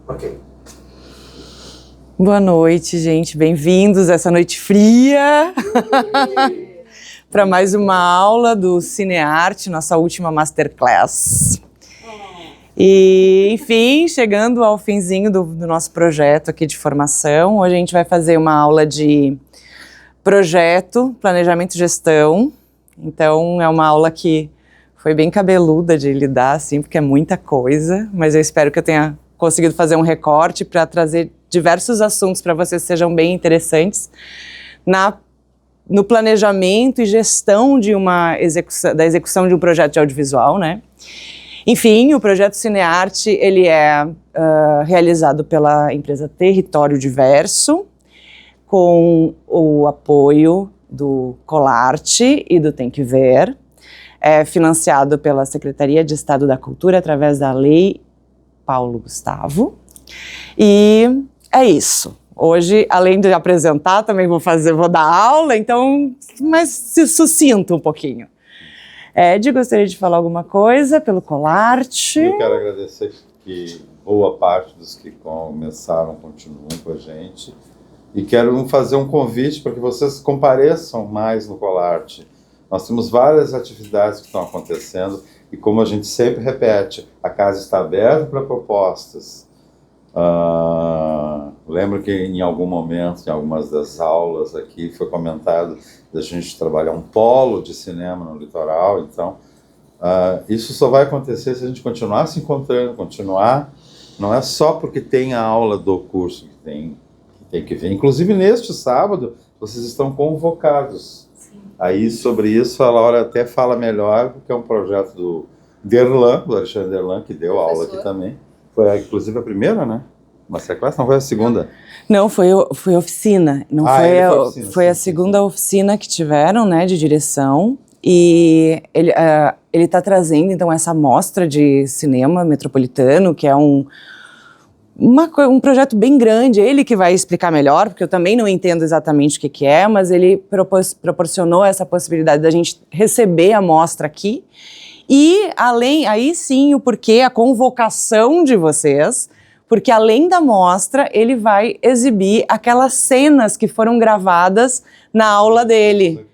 Ok. Boa noite, gente. Bem-vindos essa noite fria para mais uma aula do Cinearte, nossa última Masterclass. E, enfim, chegando ao finzinho do nosso projeto aqui de formação, hoje a gente vai fazer uma aula de projeto, planejamento e gestão. Então, é uma aula que foi bem cabeluda de lidar, assim, porque é muita coisa, mas eu espero que eu tenha conseguido fazer um recorte para trazer diversos assuntos para vocês que sejam bem interessantes no planejamento e gestão de da execução de um projeto de audiovisual, né? Enfim, o projeto Cinearte, ele é realizado pela empresa Território Diverso, com o apoio do Colarte e do Tem Que Ver. É financiado pela Secretaria de Estado da Cultura através da Lei Paulo Gustavo. E é isso. Hoje, além de apresentar, também vou dar aula, então, mas se sucinto um pouquinho. Ed, gostaria de falar alguma coisa pelo Colarte? Eu quero agradecer que boa parte dos que começaram continuam com a gente. E quero fazer um convite para que vocês compareçam mais no Colarte. Nós temos várias atividades que estão acontecendo e, como a gente sempre repete, a casa está aberta para propostas. Lembro que em algum momento, em algumas das aulas aqui, foi comentado da gente trabalhar um polo de cinema no litoral. Então, isso só vai acontecer se a gente continuar se encontrando, não é só porque tem a aula do curso que tem que vir. Inclusive, neste sábado, vocês estão convocados. Aí, sobre isso, a Laura até fala melhor, porque é um projeto do Alexandre Derlan, que deu aula aqui também. Foi, inclusive, a primeira, né? Masterclass, não foi a segunda? Não, foi oficina. Foi a segunda oficina que tiveram, né, de direção. E ele está trazendo, então, essa mostra de cinema metropolitano, que é um projeto bem grande, ele que vai explicar melhor, porque eu também não entendo exatamente o que é, mas ele proporcionou essa possibilidade da gente receber a mostra aqui, e aí sim o porquê, a convocação de vocês, porque além da mostra, ele vai exibir aquelas cenas que foram gravadas na aula dele.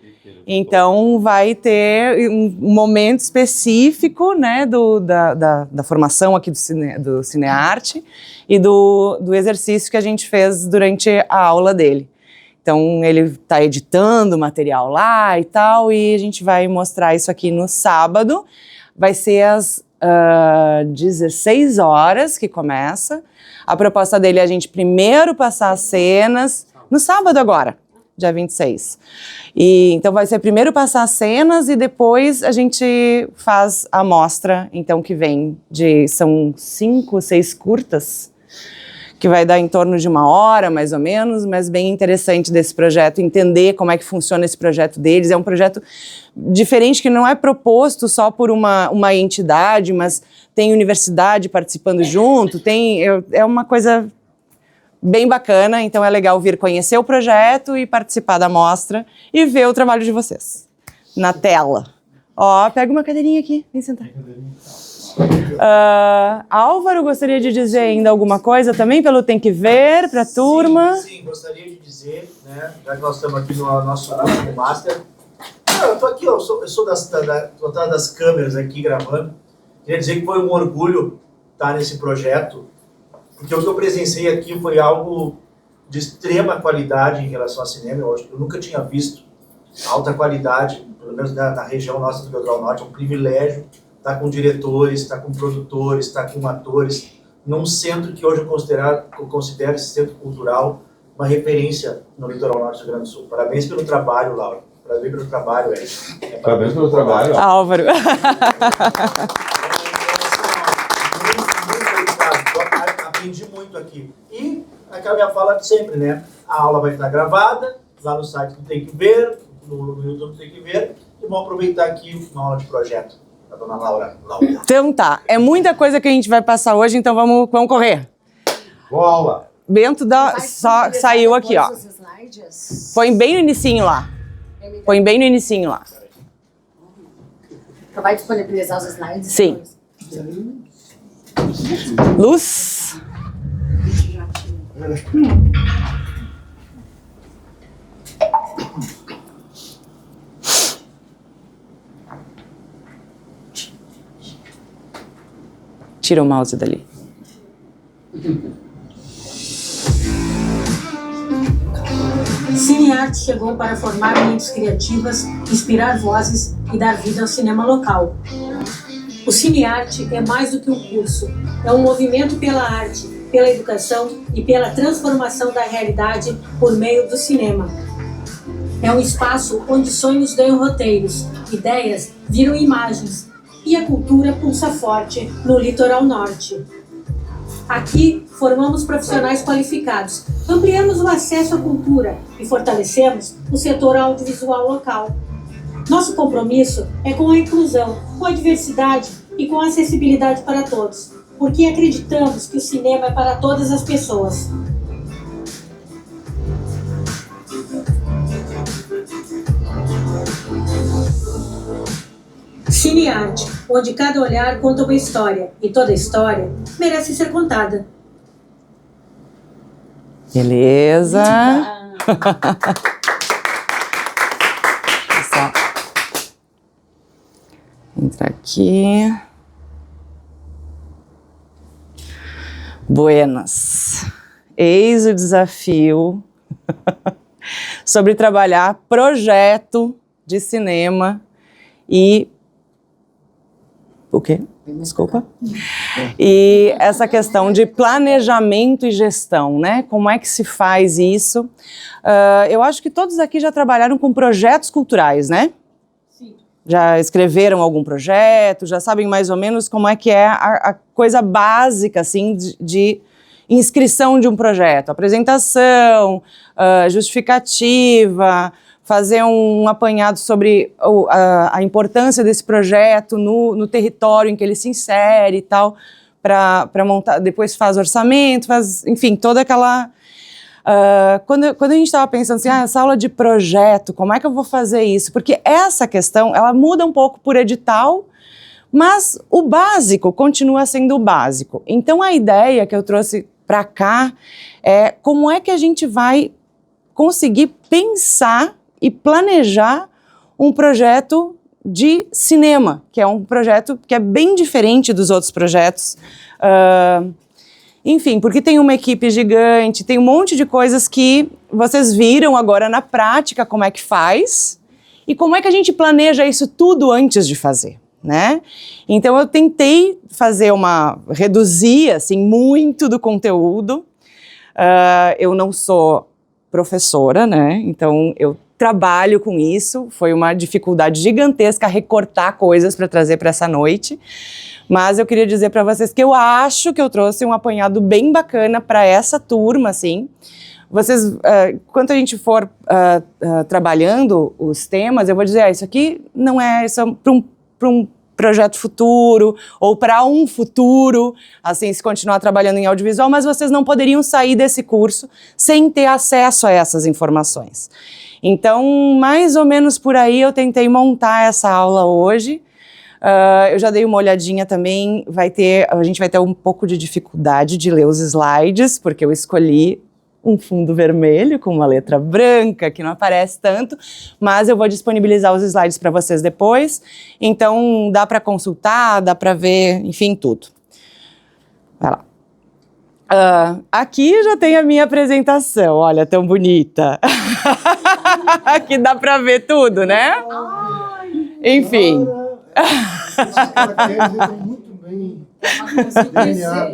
Então, vai ter um momento específico, né, da formação aqui do Cinearte e do exercício que a gente fez durante a aula dele. Então, ele está editando o material lá e tal, e a gente vai mostrar isso aqui no sábado. Vai ser às 16 horas que começa. A proposta dele é a gente primeiro passar as cenas, no sábado agora, dia 26. Então vai ser primeiro passar as cenas e depois a gente faz a mostra, então que vem são 5 ou 6 curtas, que vai dar em torno de 1 hora, mais ou menos, mas bem interessante desse projeto, entender como é que funciona esse projeto deles. É um projeto diferente, que não é proposto só por uma entidade, mas tem universidade participando junto, é uma coisa bem bacana, então é legal vir conhecer o projeto e participar da mostra e ver o trabalho de vocês na tela. Ó, pega uma cadeirinha aqui, vem sentar. Álvaro, gostaria de dizer ainda alguma coisa também pelo Tem Que Ver, para a turma? Sim, gostaria de dizer, né, já que nós estamos aqui no nosso último Master. Eu estou aqui, eu sou atrás das câmeras aqui gravando. Queria dizer que foi um orgulho estar nesse projeto, porque o que eu presenciei aqui foi algo de extrema qualidade em relação ao cinema. Eu nunca tinha visto alta qualidade, pelo menos na região nossa do Litoral Norte. É um privilégio estar com diretores, estar com produtores, estar com atores, num centro que hoje eu considero esse centro cultural uma referência no Litoral Norte do Rio Grande do Sul. Parabéns pelo trabalho, Laura. Parabéns pelo trabalho, Ed. Parabéns pelo trabalho. Álvaro. Aprendi muito aqui. E aquela minha fala de sempre, né? A aula vai estar gravada, lá no site do Tem Que Ver, no YouTube do Tem Que Ver, e vamos aproveitar aqui uma aula de projeto da dona Laura. Então tá, é muita coisa que a gente vai passar hoje, então vamos correr. Boa aula. Bento saiu aqui, ó. Põe bem no inicinho lá. Então vai disponibilizar os slides? Sim. Depois. Luz. Tira o mouse dali. Cinearte chegou para formar mentes criativas, inspirar vozes e dar vida ao cinema local. O Cinearte é mais do que um curso, é um movimento pela arte, pela educação e pela transformação da realidade por meio do cinema. É um espaço onde sonhos ganham roteiros, ideias viram imagens e a cultura pulsa forte no litoral norte. Aqui, formamos profissionais qualificados, ampliamos o acesso à cultura e fortalecemos o setor audiovisual local. Nosso compromisso é com a inclusão, com a diversidade e com a acessibilidade para todos, porque acreditamos que o cinema é para todas as pessoas. Cinearte, onde cada olhar conta uma história e toda história merece ser contada. Beleza. Só entrar aqui. Buenas. Eis o desafio sobre trabalhar projeto de cinema e o quê? Desculpa. E essa questão de planejamento e gestão, né? Como é que se faz isso? Eu acho que todos aqui já trabalharam com projetos culturais, né? Sim. Já escreveram algum projeto, já sabem mais ou menos como é que é a coisa básica, assim, de inscrição de um projeto. Apresentação, justificativa, fazer um apanhado sobre a importância desse projeto no território em que ele se insere e tal, para montar, depois faz orçamento, faz, enfim, toda aquela... Quando a gente estava pensando assim, essa aula de projeto, como é que eu vou fazer isso? Porque essa questão, ela muda um pouco por edital, mas o básico continua sendo o básico. Então a ideia que eu trouxe para cá é como é que a gente vai conseguir pensar e planejar um projeto de cinema, que é um projeto que é bem diferente dos outros projetos. Enfim, porque tem uma equipe gigante, tem um monte de coisas que vocês viram agora na prática como é que faz e como é que a gente planeja isso tudo antes de fazer, né? Então eu tentei reduzir assim, muito do conteúdo. Eu não sou professora, né? Então eu trabalho com isso, foi uma dificuldade gigantesca recortar coisas para trazer para essa noite, mas eu queria dizer para vocês que eu acho que eu trouxe um apanhado bem bacana para essa turma, assim. Vocês, quando a gente for trabalhando os temas, eu vou dizer, isso aqui não é para um projeto futuro, ou para um futuro, assim, se continuar trabalhando em audiovisual, mas vocês não poderiam sair desse curso sem ter acesso a essas informações. Então, mais ou menos por aí eu tentei montar essa aula hoje. Eu já dei uma olhadinha também, a gente vai ter um pouco de dificuldade de ler os slides, porque eu escolhi um fundo vermelho com uma letra branca, que não aparece tanto, mas eu vou disponibilizar os slides para vocês depois, então dá para consultar, dá para ver, enfim, tudo. Vai lá. Aqui já tem a minha apresentação, olha, tão bonita. Aqui dá para ver tudo, né? Enfim. Esses caracteres estão muito bem.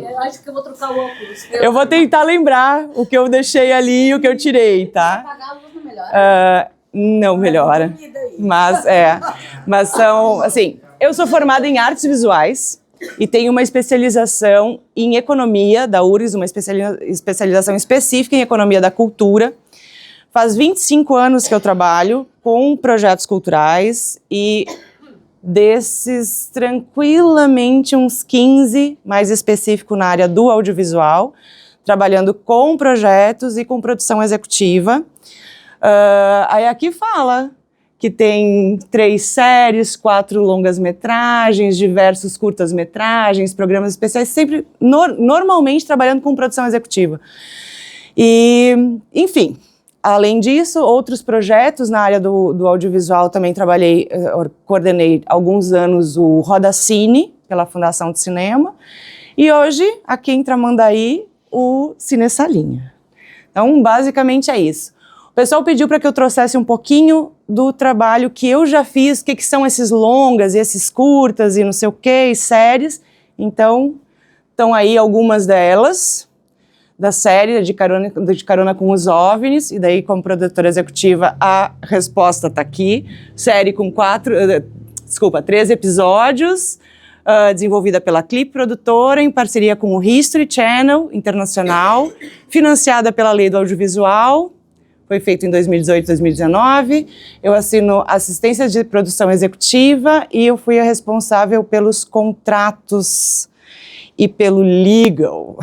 Eu acho que eu vou trocar o óculos. Eu vou tentar lembrar o que eu deixei ali e o que eu tirei, tá? Apagar a luz não melhora. Não melhora, mas são, assim, eu sou formada em artes visuais e tenho uma especialização em economia da URGS, uma especialização específica em economia da cultura. Faz 25 anos que eu trabalho com projetos culturais e desses, tranquilamente, uns 15, mais específico na área do audiovisual, trabalhando com projetos e com produção executiva. Aí aqui fala que tem 3 séries, 4 longas-metragens, diversos curtas-metragens, programas especiais, sempre, normalmente trabalhando com produção executiva. E, enfim, além disso, outros projetos na área do audiovisual também trabalhei, coordenei alguns anos o Roda Cine, pela Fundação de Cinema, e hoje, aqui em Tramandaí, o Cinesalinha. Então, basicamente é isso. O pessoal pediu para que eu trouxesse um pouquinho do trabalho que eu já fiz, o que são esses longas e esses curtas e não sei o que, e séries. Então, estão aí algumas delas, da série de Carona com os OVNIs, e daí como produtora executiva a resposta está aqui. Série com 13 episódios, desenvolvida pela Clip Produtora, em parceria com o History Channel Internacional, financiada pela Lei do Audiovisual, foi feito em 2018 e 2019. Eu assino assistência de produção executiva e eu fui a responsável pelos contratos e pelo legal,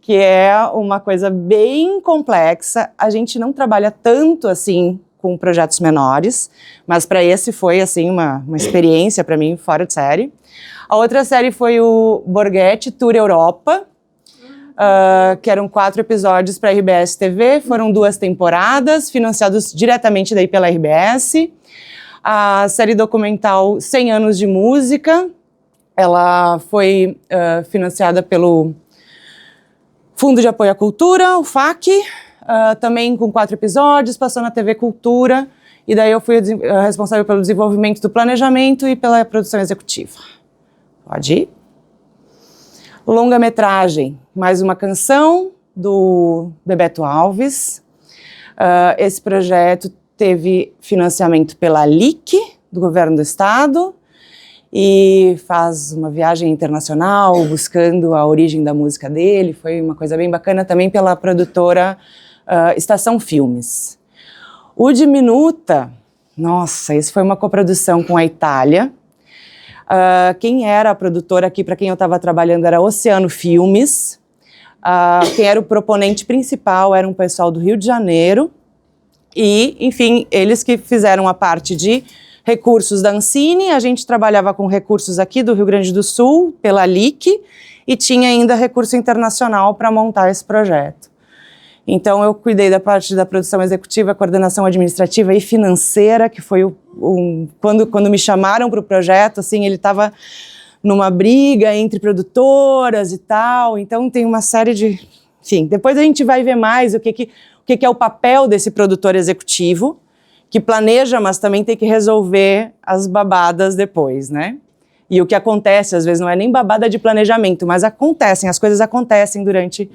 que é uma coisa bem complexa. A gente não trabalha tanto assim com projetos menores, mas para esse foi assim uma experiência para mim fora de série. A outra série foi o Borghetti Tour Europa, que eram 4 episódios para a RBS TV, foram 2 temporadas, financiados diretamente daí pela RBS. A série documental 100 anos de música, ela foi financiada pelo Fundo de Apoio à Cultura, o FAC, também com 4 episódios, passou na TV Cultura, e daí eu fui responsável pelo desenvolvimento do planejamento e pela produção executiva. Pode ir. Longa-metragem, mais uma canção do Bebeto Alves. Esse projeto teve financiamento pela LIC, do Governo do Estado, e faz uma viagem internacional buscando a origem da música dele. Foi uma coisa bem bacana também pela produtora Estação Filmes. O Diminuta, nossa, isso foi uma coprodução com a Itália. Quem era a produtora aqui, para quem eu estava trabalhando, era Oceano Filmes. Quem era o proponente principal era um pessoal do Rio de Janeiro. E, enfim, eles que fizeram a parte de recursos da Ancine. A gente trabalhava com recursos aqui do Rio Grande do Sul, pela LIC, e tinha ainda recurso internacional para montar esse projeto. Então, eu cuidei da parte da produção executiva, coordenação administrativa e financeira, que foi quando me chamaram para o projeto, assim, ele estava numa briga entre produtoras e tal, então tem uma série de... Enfim, depois a gente vai ver mais o que é o papel desse produtor executivo, que planeja, mas também tem que resolver as babadas depois, né? E o que acontece, às vezes, não é nem babada de planejamento, mas as coisas acontecem durante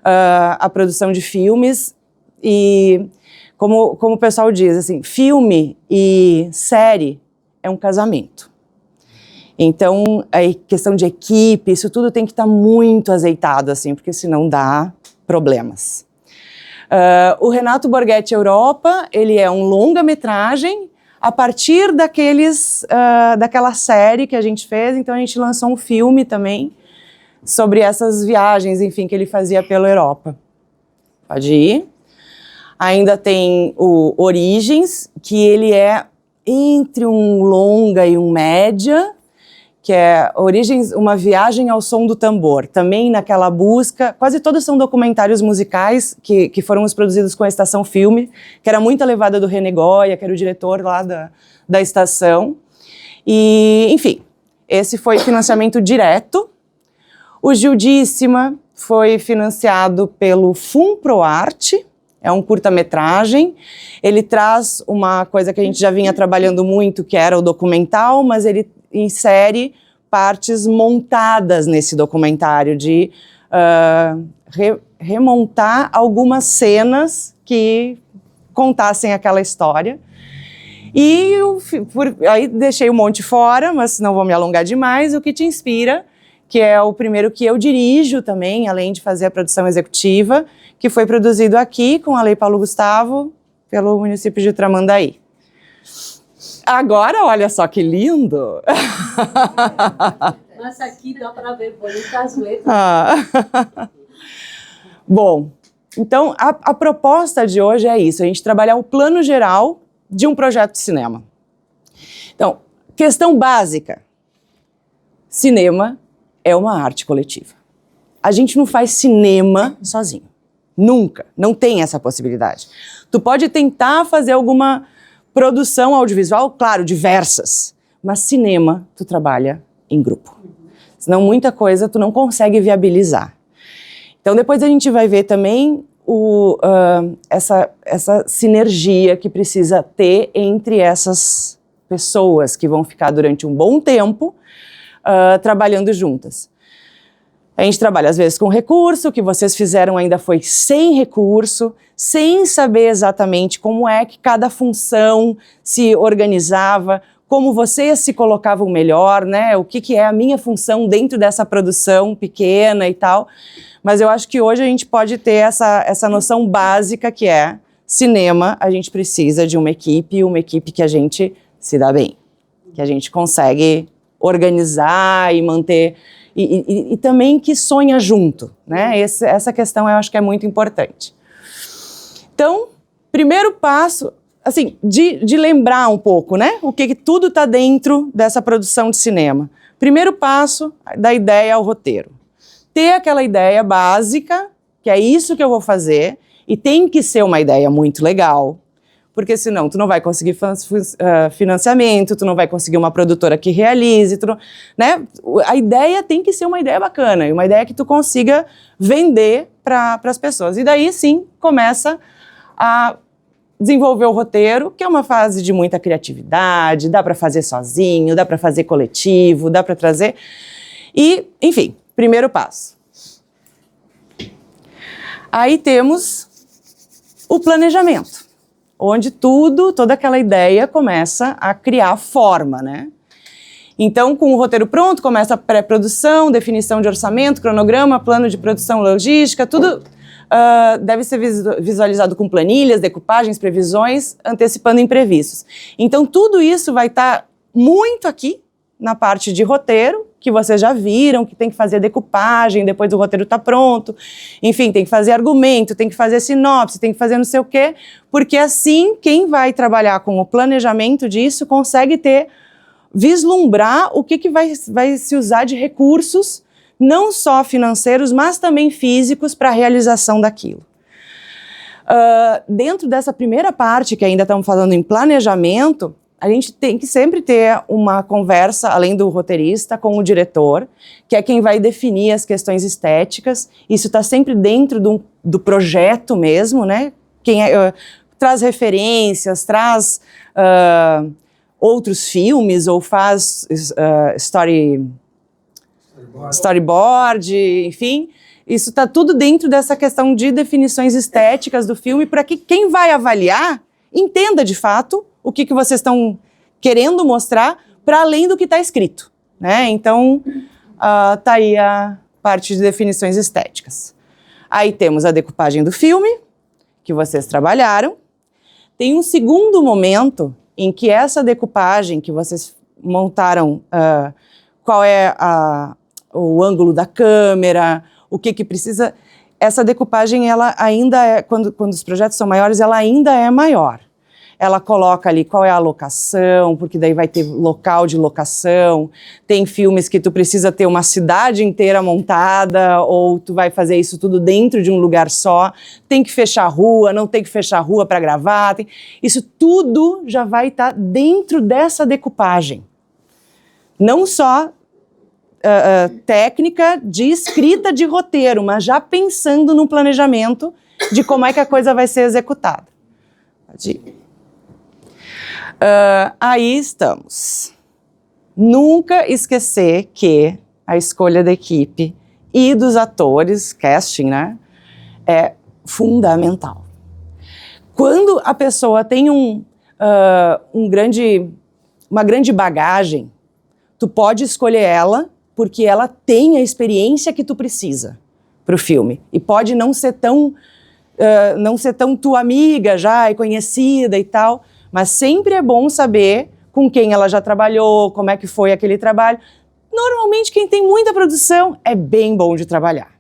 a produção de filmes. E como o pessoal diz, assim, filme e série é um casamento. Então, a questão de equipe, isso tudo tem que estar muito azeitado, assim, porque senão dá problemas. O Renato Borghetti Europa, ele é um longa-metragem a partir daquela série que a gente fez. Então a gente lançou um filme também sobre essas viagens, enfim, que ele fazia pela Europa. Pode ir. Ainda tem o Origens, que ele é entre um longa e um média, que é Origens, uma viagem ao som do tambor. Também naquela busca, quase todos são documentários musicais que foram os produzidos com a Estação Filme, que era muito a levada do René Goya, que era o diretor lá da estação. E, enfim, esse foi financiamento direto. O Gildíssima foi financiado pelo FUNPROARTE, é um curta-metragem. Ele traz uma coisa que a gente já vinha trabalhando muito, que era o documental, mas ele insere partes montadas nesse documentário, de remontar algumas cenas que contassem aquela história. E aí deixei um monte fora, mas não vou me alongar demais. O que te inspira, que é o primeiro que eu dirijo também, além de fazer a produção executiva, que foi produzido aqui com a Lei Paulo Gustavo, pelo município de Tramandaí. Agora, olha só que lindo! Mas aqui dá para ver bonitas letras. Bom, então a proposta de hoje é isso, a gente trabalhar o plano geral de um projeto de cinema. Então, questão básica, cinema é uma arte coletiva. a gente não faz cinema sozinho. Nunca. Não tem essa possibilidade. Tu pode tentar fazer alguma produção audiovisual, claro, diversas, mas cinema tu trabalha em grupo. Senão muita coisa tu não consegue viabilizar. Então depois a gente vai ver também essa sinergia que precisa ter entre essas pessoas que vão ficar durante um bom tempo trabalhando juntas. A gente trabalha às vezes com recurso, o que vocês fizeram ainda foi sem recurso, sem saber exatamente como é que cada função se organizava, como vocês se colocavam melhor, né? O que é a minha função dentro dessa produção pequena e tal. Mas eu acho que hoje a gente pode ter essa noção básica que é cinema, a gente precisa de uma equipe que a gente se dá bem, que a gente consegue organizar e manter, e também que sonha junto, né? Essa questão eu acho que é muito importante. Então, primeiro passo, assim, de lembrar um pouco, né? O que tudo está dentro dessa produção de cinema. Primeiro passo, da ideia ao roteiro. Ter aquela ideia básica, que é isso que eu vou fazer, e tem que ser uma ideia muito legal, porque senão tu não vai conseguir financiamento, tu não vai conseguir uma produtora que realize, né? A ideia tem que ser uma ideia bacana, e uma ideia que tu consiga vender para as pessoas. E daí sim, começa a desenvolver o roteiro, que é uma fase de muita criatividade, dá para fazer sozinho, dá para fazer coletivo, dá para trazer. E, enfim, primeiro passo. Aí temos o planejamento, onde toda aquela ideia começa a criar forma, né? Então, com o roteiro pronto, começa a pré-produção, definição de orçamento, cronograma, plano de produção, logística, tudo deve ser visualizado com planilhas, decupagens, previsões, antecipando imprevistos. Então, tudo isso vai estar muito aqui na parte de roteiro, que vocês já viram, que tem que fazer decupagem, depois o roteiro está pronto, enfim, tem que fazer argumento, tem que fazer sinopse, tem que fazer não sei o quê, porque assim, quem vai trabalhar com o planejamento disso consegue vislumbrar o que vai se usar de recursos, não só financeiros, mas também físicos para a realização daquilo. Dentro dessa primeira parte, que ainda estamos falando em planejamento, a gente tem que sempre ter uma conversa, além do roteirista, com o diretor, que é quem vai definir as questões estéticas. Isso está sempre dentro do projeto mesmo, né? Traz referências, traz outros filmes, ou faz storyboard, enfim. Isso está tudo dentro dessa questão de definições estéticas do filme, para que quem vai avaliar entenda de fato o que vocês estão querendo mostrar para além do que está escrito, né? Então, tá aí a parte de definições estéticas. Aí temos a decupagem do filme, que vocês trabalharam. Tem um segundo momento em que essa decupagem que vocês montaram, qual é o ângulo da câmera, o que precisa... Essa decupagem, ela ainda é, quando os projetos são maiores, ela ainda é maior. Ela coloca ali qual é a locação, porque daí vai ter local de locação. Tem filmes que tu precisa ter uma cidade inteira montada, ou tu vai fazer isso tudo dentro de um lugar só. Tem que fechar a rua, não tem que fechar a rua para gravar. Isso tudo já vai estar dentro dessa decupagem. Não só técnica de escrita de roteiro, mas já pensando no planejamento de como é que a coisa vai ser executada. Pode ir. Aí estamos. Nunca esquecer que a escolha da equipe e dos atores, casting, né, é fundamental. Quando a pessoa tem uma grande bagagem, tu pode escolher ela porque ela tem a experiência que tu precisa para o filme. E pode não ser tão tua amiga já e conhecida e tal, mas sempre é bom saber com quem ela já trabalhou, como é que foi aquele trabalho. Normalmente, quem tem muita produção é bem bom de trabalhar.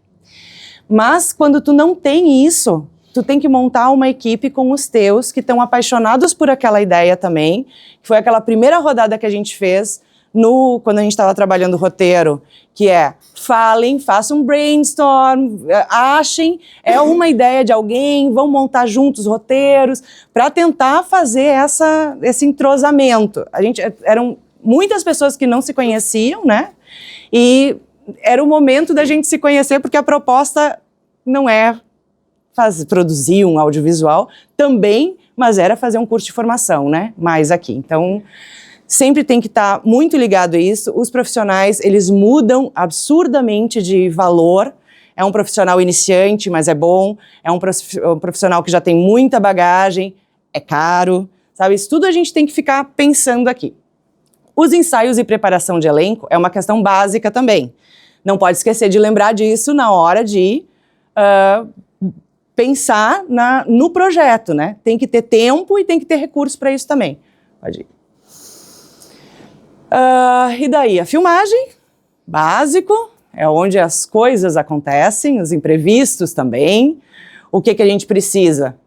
Mas, quando tu não tem isso, tu tem que montar uma equipe com os teus, que estão apaixonados por aquela ideia também, que foi aquela primeira rodada que a gente fez quando a gente estava trabalhando o roteiro, que é falem, façam um brainstorm, achem, é uma ideia de alguém, vão montar juntos roteiros, para tentar fazer esse entrosamento. Eram muitas pessoas que não se conheciam, né? E era o momento da gente se conhecer, porque a proposta não é produzir um audiovisual também, mas era fazer um curso de formação, né? Mais aqui. Então, sempre tem que estar muito ligado a isso. Os profissionais, eles mudam absurdamente de valor. É um profissional iniciante, mas é bom. É um profissional que já tem muita bagagem, é caro, sabe? Isso tudo a gente tem que ficar pensando aqui. Os ensaios e preparação de elenco é uma questão básica também. Não pode esquecer de lembrar disso na hora de pensar no projeto, né? Tem que ter tempo e tem que ter recurso para isso também. Pode ir. E daí, a filmagem, básico, é onde as coisas acontecem, os imprevistos também. O que a gente precisa?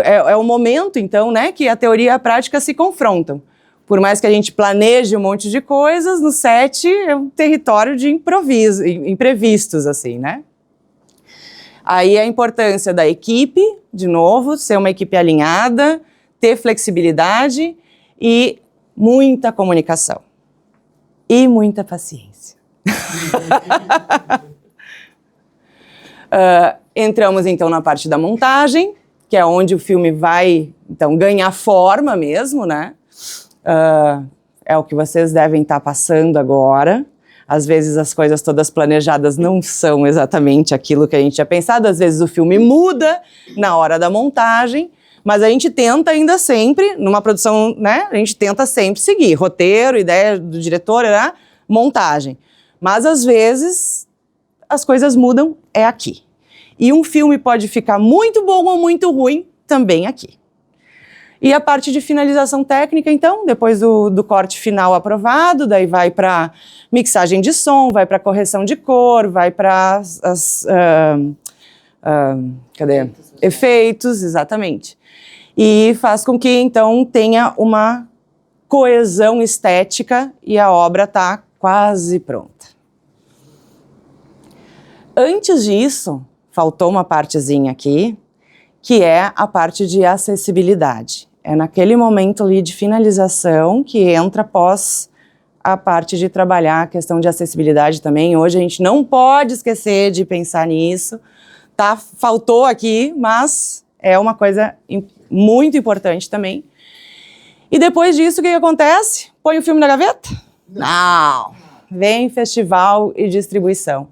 É o momento, então, né, que a teoria e a prática se confrontam. Por mais que a gente planeje um monte de coisas, no set é um território de imprevistos, assim, né? Aí a importância da equipe, de novo, ser uma equipe alinhada, ter flexibilidade e muita comunicação. E muita paciência. Entramos, então, na parte da montagem, que é onde o filme vai, então, ganhar forma mesmo, né? É o que vocês devem estar passando agora. Às vezes as coisas todas planejadas não são exatamente aquilo que a gente tinha pensado, às vezes o filme muda na hora da montagem, mas a gente tenta ainda sempre, numa produção, né, a gente tenta sempre seguir roteiro, ideia do diretor, né, montagem. Mas às vezes as coisas mudam, é aqui. E um filme pode ficar muito bom ou muito ruim também aqui. E a parte de finalização técnica, então, depois do corte final aprovado, daí vai para mixagem de som, vai para correção de cor, vai para efeitos, exatamente. E faz com que, então, tenha uma coesão estética e a obra está quase pronta. Antes disso, faltou uma partezinha aqui, que é a parte de acessibilidade. É naquele momento ali de finalização que entra após a parte de trabalhar a questão de acessibilidade também. Hoje a gente não pode esquecer de pensar nisso. Tá? Faltou aqui, mas é uma coisa muito importante também. E depois disso, o que acontece? Põe o filme na gaveta? Não! Vem festival e distribuição.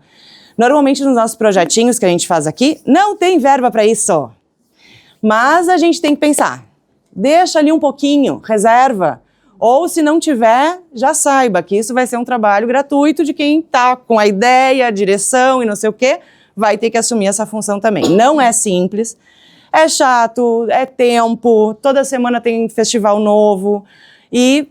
Normalmente nos nossos projetinhos que a gente faz aqui, não tem verba para isso. Mas a gente tem que pensar. Deixa ali um pouquinho, reserva. Ou se não tiver, já saiba que isso vai ser um trabalho gratuito de quem está com a ideia, a direção e não sei o quê, vai ter que assumir essa função também. Não é simples, é chato, é tempo, toda semana tem festival novo e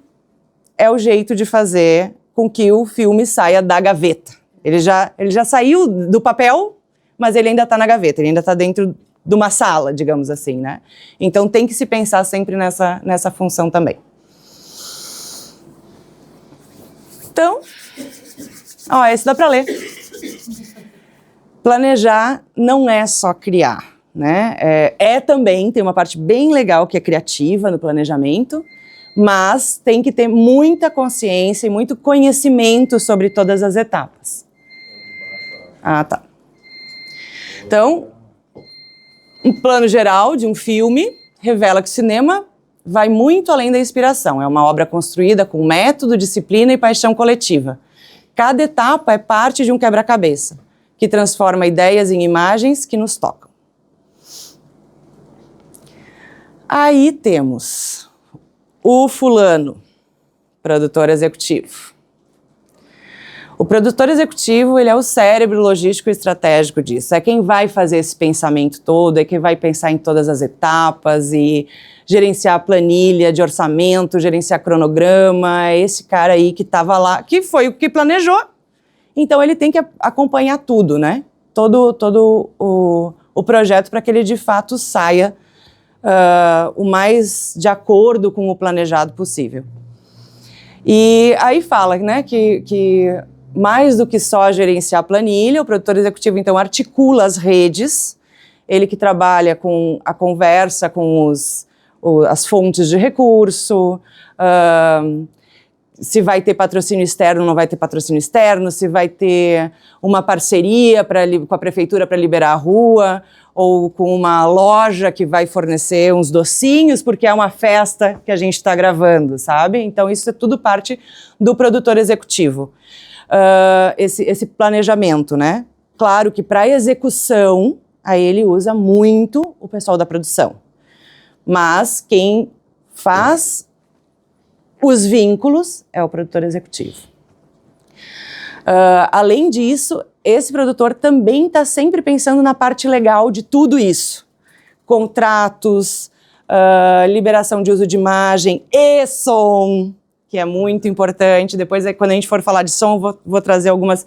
é o jeito de fazer com que o filme saia da gaveta. Ele já saiu do papel, mas ele ainda está na gaveta, ele ainda está dentro de uma sala, digamos assim, né? Então tem que se pensar sempre nessa função também. Então, esse dá para ler. Planejar não é só criar, né? Também, tem uma parte bem legal que é criativa no planejamento, mas tem que ter muita consciência e muito conhecimento sobre todas as etapas. Tá. Então, um plano geral de um filme revela que o cinema vai muito além da inspiração. É uma obra construída com método, disciplina e paixão coletiva. Cada etapa é parte de um quebra-cabeça, que transforma ideias em imagens que nos tocam. Aí temos o fulano, produtor executivo. O produtor executivo, ele é o cérebro logístico e estratégico disso. É quem vai fazer esse pensamento todo, é quem vai pensar em todas as etapas e gerenciar a planilha de orçamento, gerenciar cronograma. É esse cara aí que estava lá, que foi o que planejou. Então ele tem que acompanhar tudo, né? Todo o projeto para que ele de fato saia o mais de acordo com o planejado possível. E aí fala, né, que mais do que só gerenciar a planilha, o produtor executivo, então, articula as redes, ele que trabalha com a conversa com as fontes de recurso, se vai ter patrocínio externo ou não vai ter patrocínio externo, se vai ter uma parceria com a prefeitura para liberar a rua, ou com uma loja que vai fornecer uns docinhos, porque é uma festa que a gente está gravando, sabe? Então, isso é tudo parte do produtor executivo. Esse planejamento, né? Claro que para execução, aí ele usa muito o pessoal da produção. Mas quem faz os vínculos é o produtor executivo. Além disso, esse produtor também está sempre pensando na parte legal de tudo isso. Contratos, liberação de uso de imagem e som, que é muito importante. Depois, quando a gente for falar de som, vou trazer algumas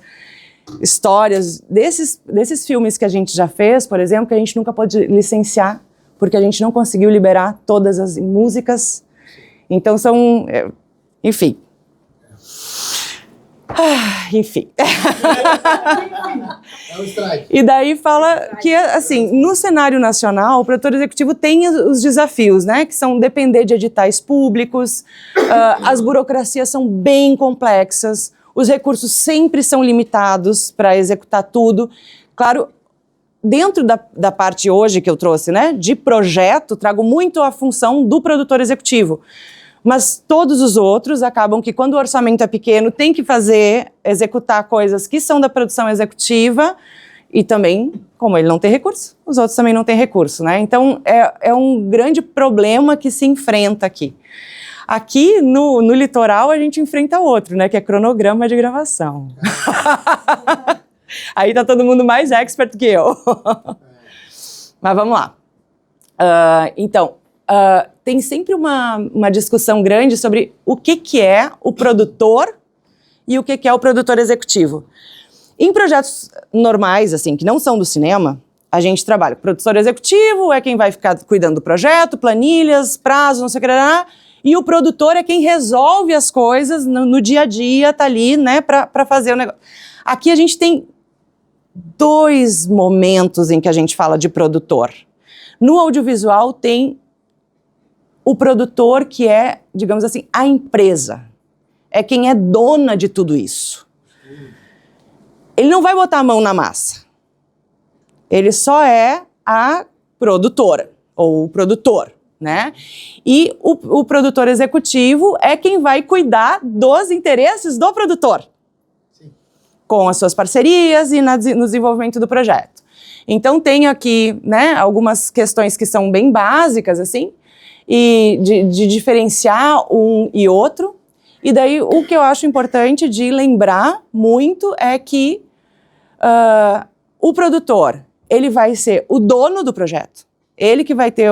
histórias desses filmes que a gente já fez, por exemplo, que a gente nunca pôde licenciar, porque a gente não conseguiu liberar todas as músicas. Então são... enfim. Enfim. É um strike. E daí fala que, assim, no cenário nacional, o produtor executivo tem os desafios, né? Que são depender de editais públicos, as burocracias são bem complexas, os recursos sempre são limitados para executar tudo. Claro, dentro da parte hoje que eu trouxe, né, de projeto, trago muito a função do produtor executivo. Mas todos os outros acabam que, quando o orçamento é pequeno, tem que executar coisas que são da produção executiva, e também, como ele não tem recurso, os outros também não têm recurso, né? Então, é um grande problema que se enfrenta aqui. Aqui, no litoral, a gente enfrenta outro, né? Que é cronograma de gravação. Aí tá todo mundo mais expert que eu. Mas vamos lá. Então, tem sempre uma discussão grande sobre o que é o produtor e o que é o produtor executivo. Em projetos normais, assim, que não são do cinema, a gente trabalha. O produtor executivo é quem vai ficar cuidando do projeto, planilhas, prazos, não sei o que, e o produtor é quem resolve as coisas no dia a dia, tá ali, né, para fazer o negócio. Aqui a gente tem 2 momentos em que a gente fala de produtor. No audiovisual tem o produtor, que é, digamos assim, a empresa. É quem é dona de tudo isso. Ele não vai botar a mão na massa. Ele só é a produtora, ou o produtor, né? E o produtor executivo é quem vai cuidar dos interesses do produtor. Sim. Com as suas parcerias e no desenvolvimento do projeto. Então, tem aqui, né, algumas questões que são bem básicas, assim, e de diferenciar um e outro. E daí, o que eu acho importante de lembrar muito é que o produtor, ele vai ser o dono do projeto. Ele que vai ter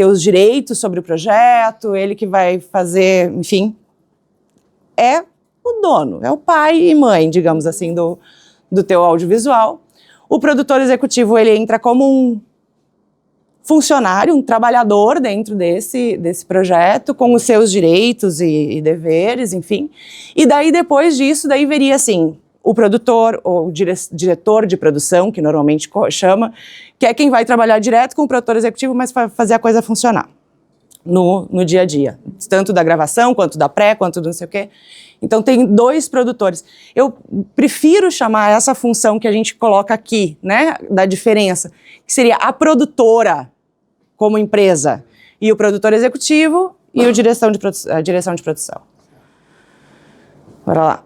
os direitos sobre o projeto, ele que vai fazer, enfim, é o dono, é o pai e mãe, digamos assim, do teu audiovisual. O produtor executivo, ele entra como um funcionário, um trabalhador dentro desse projeto, com os seus direitos e deveres, enfim. E daí, depois disso, daí veria assim, o produtor, ou o diretor de produção, que normalmente chama, que é quem vai trabalhar direto com o produtor executivo, mas para fazer a coisa funcionar no dia a dia, tanto da gravação, quanto da pré, quanto do não sei o quê. Então, tem 2 produtores. Eu prefiro chamar essa função que a gente coloca aqui, né, da diferença, que seria a produtora como empresa, e o produtor executivo e a direção de produção. Bora lá.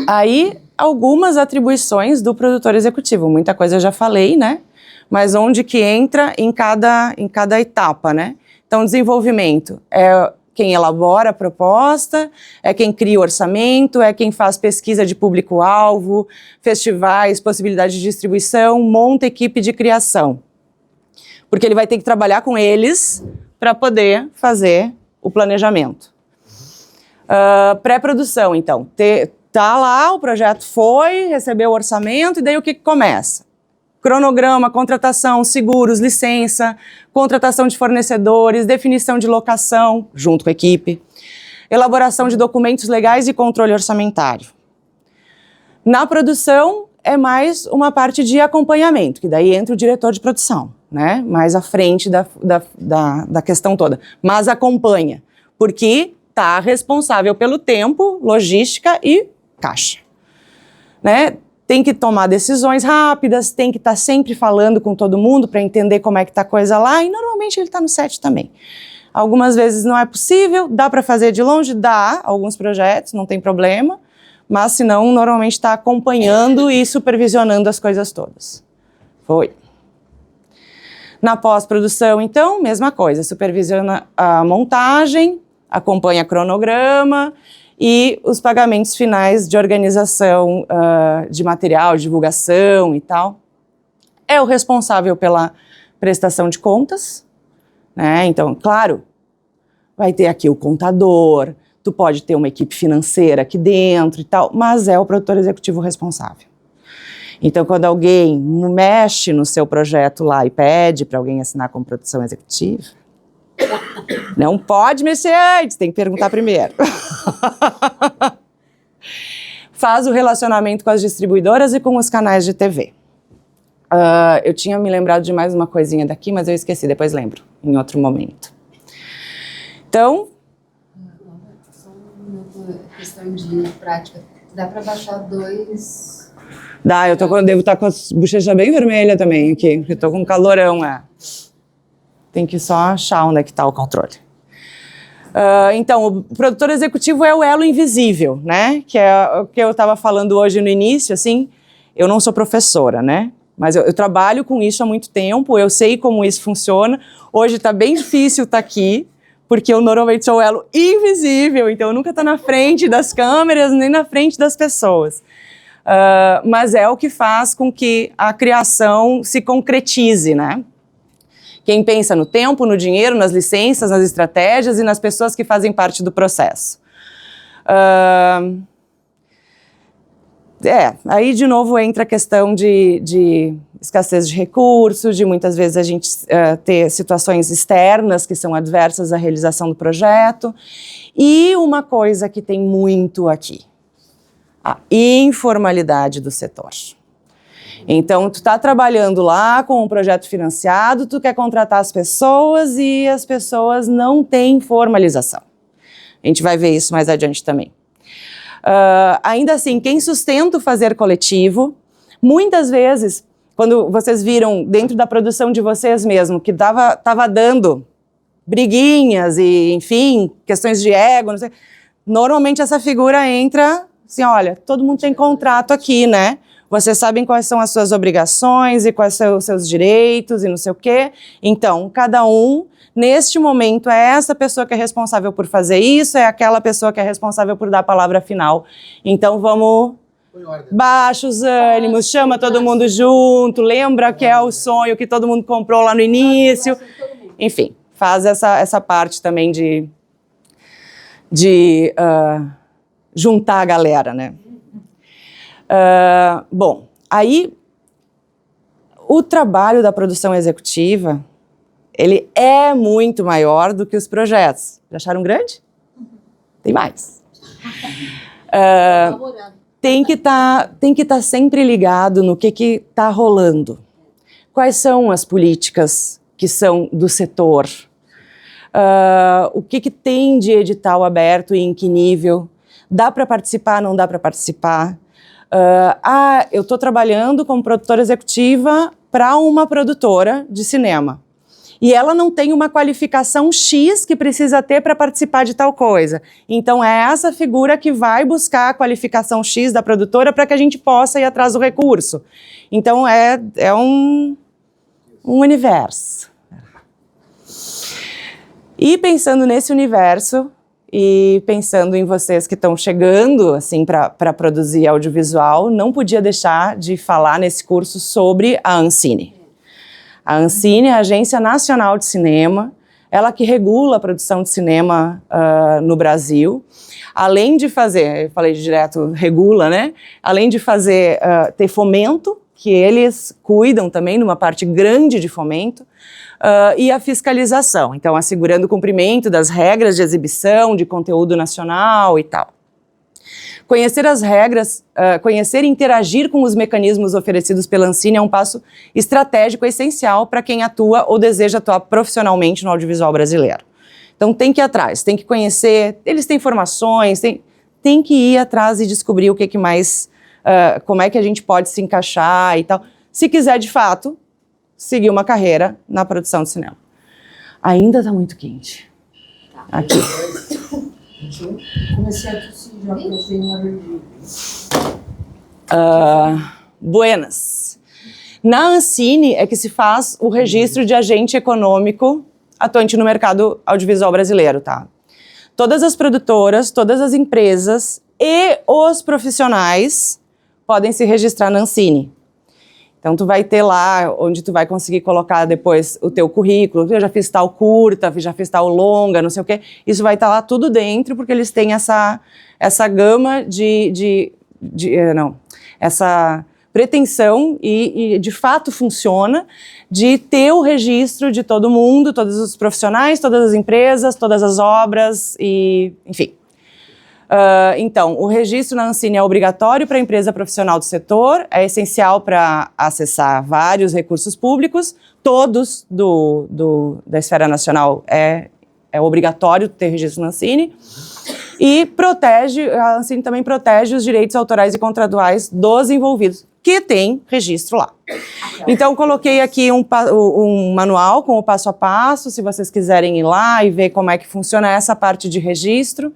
Aí, algumas atribuições do produtor executivo. Muita coisa eu já falei, né? Mas onde que entra em cada etapa, né? Então, desenvolvimento é quem elabora a proposta, é quem cria o orçamento, é quem faz pesquisa de público-alvo, festivais, possibilidade de distribuição, monta equipe de criação. Porque ele vai ter que trabalhar com eles para poder fazer o planejamento. Pré-produção, então. Tá lá, o projeto recebeu o orçamento, e daí o que começa? cronograma, contratação, seguros, licença, contratação de fornecedores, definição de locação, junto com a equipe, elaboração de documentos legais e controle orçamentário. Na produção, é mais uma parte de acompanhamento, que daí entra o diretor de produção, né? Mais à frente da questão toda. Mas acompanha, porque está responsável pelo tempo, logística e caixa, né? Tem que tomar decisões rápidas, tem que estar sempre falando com todo mundo para entender como é que está a coisa lá, e normalmente ele está no set também. Algumas vezes não é possível, dá para fazer de longe? Dá, alguns projetos, não tem problema, mas se não, normalmente está acompanhando e supervisionando as coisas todas. Foi. Na pós-produção, então, mesma coisa, supervisiona a montagem, acompanha cronograma e os pagamentos finais de organização de material, divulgação e tal. É o responsável pela prestação de contas, né? Então, claro, vai ter aqui o contador, tu pode ter uma equipe financeira aqui dentro e tal, mas é o produtor executivo responsável. Então, quando alguém mexe no seu projeto lá e pede para alguém assinar como produção executiva, não pode mexer antes, tem que perguntar primeiro. Faz o relacionamento com as distribuidoras e com os canais de TV. Eu tinha me lembrado de mais uma coisinha daqui, mas eu esqueci, depois lembro, em outro momento. Então... Só uma questão de prática. Dá para baixar 2... Dá, devo estar com as bochechas bem vermelhas também aqui, porque estou com um calorão, Tem que só achar onde é que está o controle. Então, o produtor executivo é o elo invisível, né? Que é o que eu estava falando hoje no início, assim, eu não sou professora, né? Mas eu trabalho com isso há muito tempo, eu sei como isso funciona. Hoje está bem difícil estar aqui, porque eu normalmente sou o elo invisível, então eu nunca estou na frente das câmeras, nem na frente das pessoas. Mas é o que faz com que a criação se concretize, né? Quem pensa no tempo, no dinheiro, nas licenças, nas estratégias e nas pessoas que fazem parte do processo. Aí de novo entra a questão de escassez de recursos, de muitas vezes a gente ter situações externas que são adversas à realização do projeto. E uma coisa que tem muito aqui, a informalidade do setor. Então, tu está trabalhando lá com um projeto financiado, tu quer contratar as pessoas e as pessoas não têm formalização. A gente vai ver isso mais adiante também. Ainda assim, quem sustenta o fazer coletivo, muitas vezes, quando vocês viram dentro da produção de vocês mesmo, que tava dando briguinhas e, enfim, questões de ego, não sei, normalmente essa figura entra assim, olha, todo mundo tem contrato aqui, né? Vocês sabem quais são as suas obrigações e quais são os seus direitos e não sei o quê. Então, cada um, neste momento, é essa pessoa que é responsável por fazer isso, é aquela pessoa que é responsável por dar a palavra final. Então, vamos... Baixa os ânimos, chama todo mundo junto, lembra que é o sonho que todo mundo comprou lá no início. Enfim, faz essa parte também de juntar a galera, né? Bom, aí o trabalho da produção executiva, ele é muito maior do que os projetos. Já acharam grande? Tem mais. Tem que estar sempre ligado no que está rolando. Quais são as políticas que são do setor? O que tem de edital aberto e em que nível? Dá para participar, não dá para participar? Eu estou trabalhando como produtora executiva para uma produtora de cinema. E ela não tem uma qualificação X que precisa ter para participar de tal coisa. Então é essa figura que vai buscar a qualificação X da produtora para que a gente possa ir atrás do recurso. Então é um universo. E pensando nesse universo, e pensando em vocês que estão chegando assim, para produzir audiovisual, não podia deixar de falar nesse curso sobre a Ancine. A Ancine é a Agência Nacional de Cinema, ela que regula a produção de cinema no Brasil. Além de fazer, eu falei direto, regula, né? Além de fazer, ter fomento, que eles cuidam também numa parte grande de fomento, e a fiscalização, então assegurando o cumprimento das regras de exibição, de conteúdo nacional e tal. Conhecer as regras, conhecer e interagir com os mecanismos oferecidos pela Ancine é um passo estratégico essencial para quem atua ou deseja atuar profissionalmente no audiovisual brasileiro. Então tem que ir atrás, tem que conhecer, eles têm informações, tem que ir atrás e descobrir o que mais, como é que a gente pode se encaixar e tal. Se quiser de fato seguir uma carreira na produção de cinema. Ainda está muito quente. Aqui. Comecei a tossir já, porque eu tenho uma alergia. Buenas. Na Ancine é que se faz o registro de agente econômico atuante no mercado audiovisual brasileiro, tá? Todas as produtoras, todas as empresas e os profissionais podem se registrar na Ancine. Então, tu vai ter lá onde tu vai conseguir colocar depois o teu currículo. Eu já fiz tal curta, já fiz tal longa, não sei o quê. Isso vai estar lá tudo dentro, porque eles têm essa gama essa pretensão e de fato funciona, de ter o registro de todo mundo, todos os profissionais, todas as empresas, todas as obras, e enfim. Então, o registro na Ancine é obrigatório para a empresa profissional do setor, é essencial para acessar vários recursos públicos, todos da esfera nacional é obrigatório ter registro na Ancine, e a Ancine também protege os direitos autorais e contratuais dos envolvidos, que tem registro lá. Então, coloquei aqui um manual com o passo a passo, se vocês quiserem ir lá e ver como é que funciona essa parte de registro.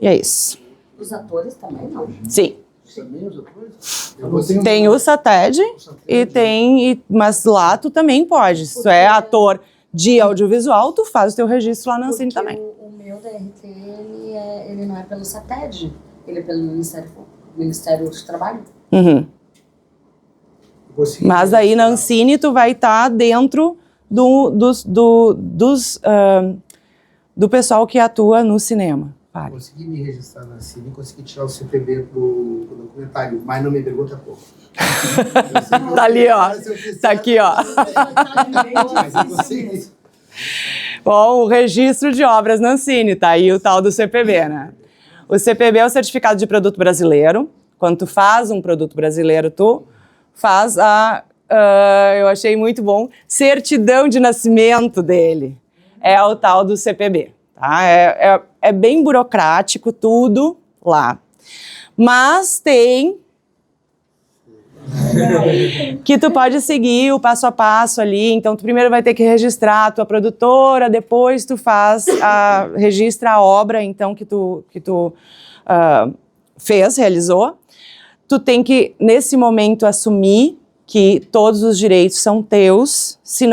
E é isso. Os atores também, não? Sim. Também os atores? Tem o SATED, mas lá tu também pode. Se tu é ator de audiovisual, tu faz o teu registro lá na Ancine também. O meu DRT, ele não é pelo SATED, ele é pelo Ministério do Trabalho. Uhum. Mas aí na Ancine tu vai estar dentro do pessoal que atua no cinema. Vale. Consegui me registrar na Ancine e consegui tirar o CPB pro documentário, mas não me pergunta como. Tá ali, ó. Tá aqui, ó. Mas eu consegui. Bom, o registro de obras na Ancine, tá aí o tal do CPB, né? O CPB é o Certificado de Produto Brasileiro. Quando tu faz um produto brasileiro, tu faz eu achei muito bom, certidão de nascimento dele. É o tal do CPB. Tá? É bem burocrático tudo lá. Mas tem que tu pode seguir o passo a passo ali. Então, tu primeiro vai ter que registrar a tua produtora, depois tu registra a obra então que tu realizou. Tu tem que, nesse momento, assumir que todos os direitos são teus, se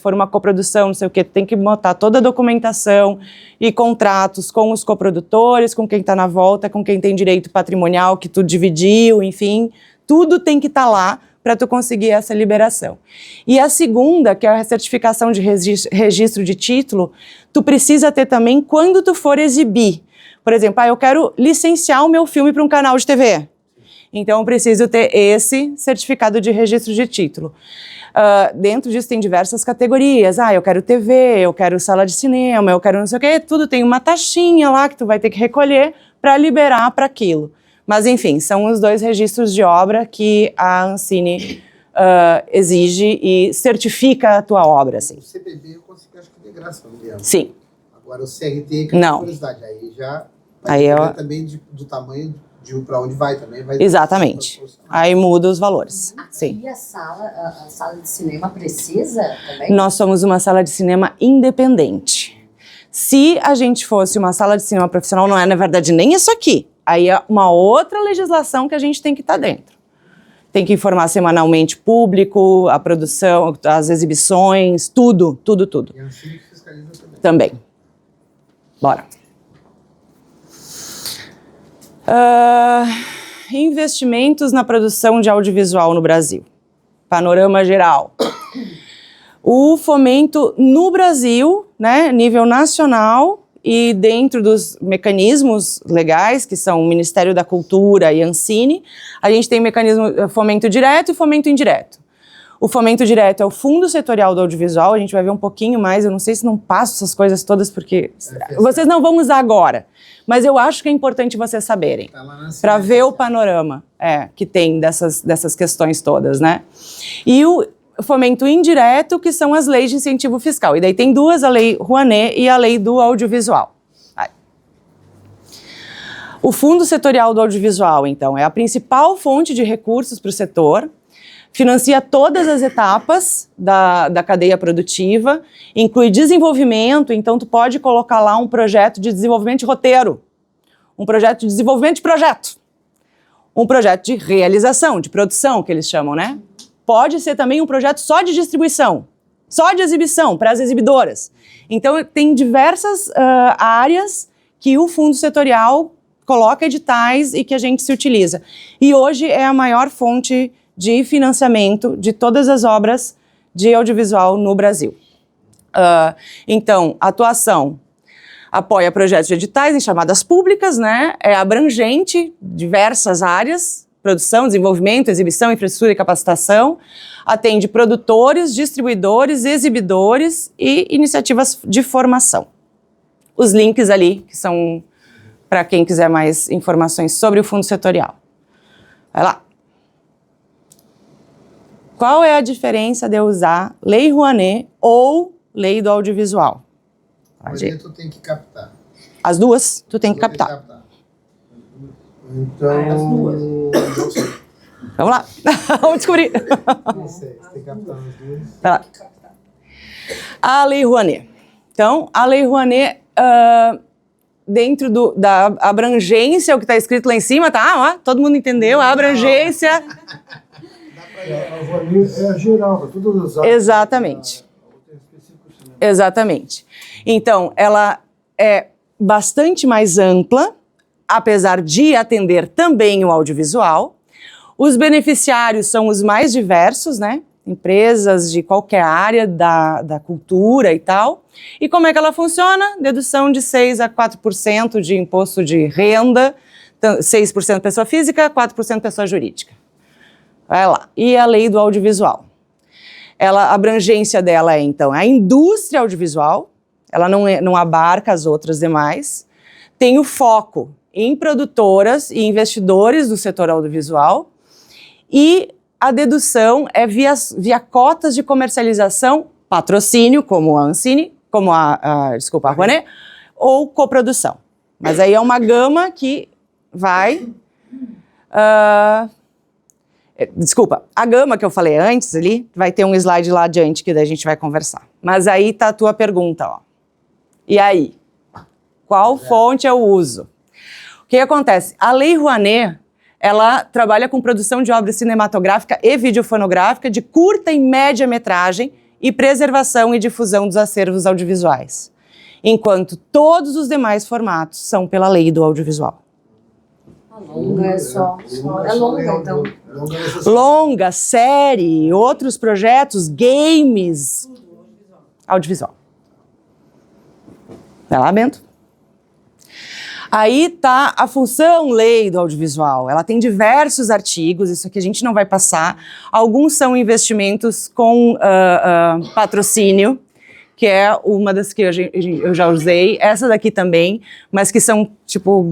for uma coprodução, não sei o quê, tu tem que botar toda a documentação e contratos com os coprodutores, com quem está na volta, com quem tem direito patrimonial que tu dividiu, enfim, tudo tem que estar lá para tu conseguir essa liberação. E a segunda, que é a certificação de registro de título, tu precisa ter também quando tu for exibir. Por exemplo, eu quero licenciar o meu filme para um canal de TV. Então, eu preciso ter esse certificado de registro de título. Dentro disso tem diversas categorias. Eu quero TV, eu quero sala de cinema, eu quero não sei o quê. Tudo tem uma taxinha lá que tu vai ter que recolher para liberar para aquilo. Mas, enfim, são os 2 registros de obra que a Ancine exige e certifica a tua obra. Assim. O CPB eu consegui, acho que de graça, não lembro. Sim. Agora o CRT, que é não. curiosidade, aí já vai depender também do tamanho de para onde vai também. Exatamente. Aí muda os valores. Sim. E a sala de cinema precisa também? Nós somos uma sala de cinema independente. Se a gente fosse uma sala de cinema profissional, não é, na verdade, nem isso aqui. Aí é uma outra legislação que a gente tem que estar dentro. Tem que informar semanalmente público, a produção, as exibições, tudo. E a Ancine fiscaliza também. Também. Bora. Investimentos na produção de audiovisual no Brasil. Panorama geral. O fomento no Brasil, né, nível nacional e dentro dos mecanismos legais, que são o Ministério da Cultura e Ancine, a gente tem mecanismo fomento direto e fomento indireto. O fomento direto é o Fundo Setorial do Audiovisual, a gente vai ver um pouquinho mais, eu não sei se não passo essas coisas todas, porque vocês não vão usar agora, mas eu acho que é importante vocês saberem, para ver o panorama que tem dessas questões todas, né? E o fomento indireto, que são as leis de incentivo fiscal, e daí tem duas, a Lei Rouanet e a Lei do Audiovisual. O Fundo Setorial do Audiovisual, então, é a principal fonte de recursos para o setor, financia todas as etapas da cadeia produtiva, inclui desenvolvimento, então tu pode colocar lá um projeto de desenvolvimento de roteiro, um projeto de desenvolvimento de projeto, um projeto de realização, de produção, que eles chamam, né? Pode ser também um projeto só de distribuição, só de exibição, para as exibidoras. Então tem diversas áreas que o Fundo Setorial coloca editais e que a gente se utiliza. E hoje é a maior fonte de financiamento de todas as obras de audiovisual no Brasil. Então, a atuação apoia projetos de editais em chamadas públicas, né? É abrangente, diversas áreas, produção, desenvolvimento, exibição, infraestrutura e capacitação, atende produtores, distribuidores, exibidores e iniciativas de formação. Os links ali, que são para quem quiser mais informações sobre o Fundo Setorial. Vai lá. Qual é a diferença de eu usar Lei Rouanet ou Lei do Audiovisual? Rouanet tu tem que captar. As duas, tu tem que captar. Então, não sei. Vamos lá, vamos descobrir. Não sei, você tem que captar as duas. Vai lá. A Lei Rouanet. Então, a Lei Rouanet, dentro da abrangência, o que está escrito lá em cima, tá? Ó, todo mundo entendeu? A abrangência... A Rouanet é geral, para todas as áreas. Exatamente. Exatamente. Então, ela é bastante mais ampla, apesar de atender também o audiovisual. Os beneficiários são os mais diversos, né? Empresas de qualquer área da cultura e tal. E como é que ela funciona? Dedução de 6% a 4% de imposto de renda, 6% pessoa física, 4% pessoa jurídica. Vai lá. E a Lei do Audiovisual. A abrangência dela é, então, a indústria audiovisual, ela não abarca as outras demais, tem o foco em produtoras e investidores do setor audiovisual, e a dedução é via cotas de comercialização, patrocínio, como a Ancine, como a Rouanet, ou coprodução. Mas aí é uma gama que vai... a gama que eu falei antes ali, vai ter um slide lá adiante que daí a gente vai conversar. Mas aí tá a tua pergunta, ó. E aí? Qual fonte eu uso? O que acontece? A Lei Rouanet, ela trabalha com produção de obra cinematográfica e videofonográfica de curta e média metragem e preservação e difusão dos acervos audiovisuais, enquanto todos os demais formatos são pela Lei do Audiovisual. A longa é só. É longa, então. Longa, série, outros projetos, games. Audiovisual. Vai lá, Bento. Aí tá a função lei do audiovisual. Ela tem diversos artigos, isso aqui a gente não vai passar. Alguns são investimentos com patrocínio, que é uma das que eu já usei, essa daqui também, mas que são, tipo,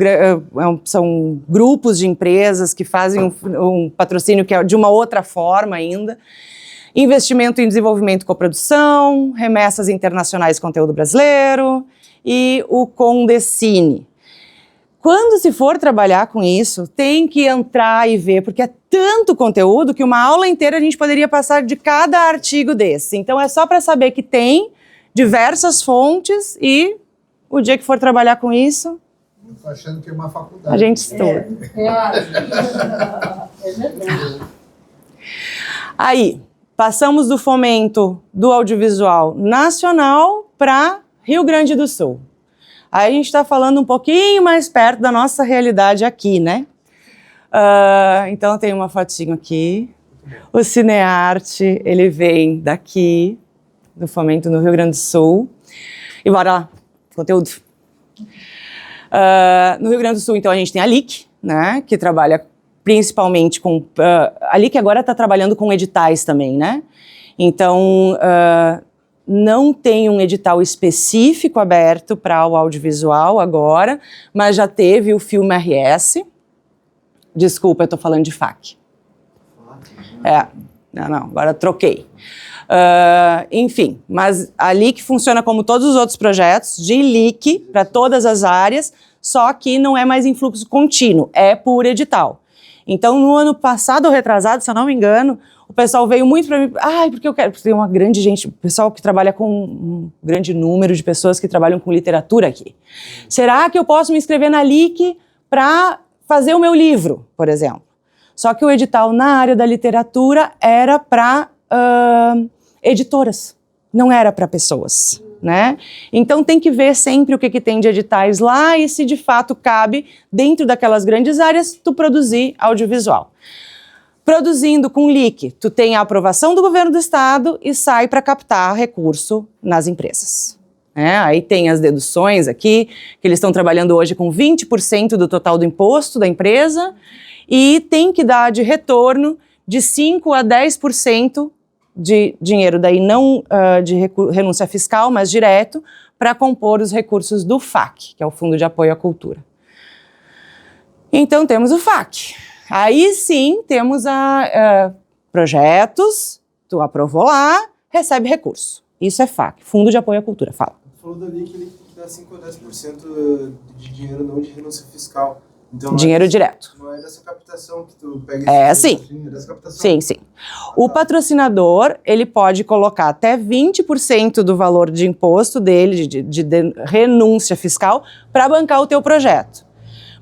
são grupos de empresas que fazem um patrocínio que é de uma outra forma ainda. Investimento em desenvolvimento e coprodução, remessas internacionais de conteúdo brasileiro e o Condecine. Quando se for trabalhar com isso, tem que entrar e ver, porque é tanto conteúdo que uma aula inteira a gente poderia passar de cada artigo desse. Então é só para saber que tem diversas fontes e o dia que for trabalhar com isso, Tô achando que é uma faculdade. a gente estuda. É verdade. Aí, passamos do fomento do audiovisual nacional para Rio Grande do Sul. Aí a gente está falando um pouquinho mais perto da nossa realidade aqui, né? Então tem uma fotinho aqui. O Cinearte, ele vem daqui, do fomento no Rio Grande do Sul. E bora lá, conteúdo. No Rio Grande do Sul, então, a gente tem a LIC, né, que trabalha principalmente com... a LIC agora está trabalhando com editais também, né? Então, não tem um edital específico aberto para o audiovisual agora, mas já teve o Filme RS. Desculpa, eu estou falando de FAC. Não, agora troquei. Enfim, mas a LIC funciona como todos os outros projetos, de LIC para todas as áreas, só que não é mais em fluxo contínuo, é por edital. Então, no ano passado ou retrasado, se eu não me engano, o pessoal veio muito para mim, porque eu quero, porque tem uma grande gente, o pessoal que trabalha com um grande número de pessoas que trabalham com literatura aqui. Será que eu posso me inscrever na LIC para fazer o meu livro, por exemplo? Só que o edital na área da literatura era para editoras, não era para pessoas, né? Então tem que ver sempre o que tem de editais lá e se de fato cabe, dentro daquelas grandes áreas, tu produzir audiovisual. Produzindo com LIC, tu tem a aprovação do governo do estado e sai para captar recurso nas empresas. Aí tem as deduções aqui, que eles estão trabalhando hoje com 20% do total do imposto da empresa e tem que dar de retorno de 5% a 10% de dinheiro, daí não de renúncia fiscal, mas direto, para compor os recursos do FAC, que é o Fundo de Apoio à Cultura. Então temos o FAC. Aí sim temos projetos, tu aprovou lá, recebe recurso. Isso é FAC, Fundo de Apoio à Cultura, fala. Falou dali que ele tem que dar 5 a 10% de dinheiro, não de renúncia fiscal. Então, dinheiro direto. Não é dessa captação que tu pega sim. É dessa captação. Sim. O patrocinador, ele pode colocar até 20% do valor de imposto dele, de renúncia fiscal, para bancar o teu projeto.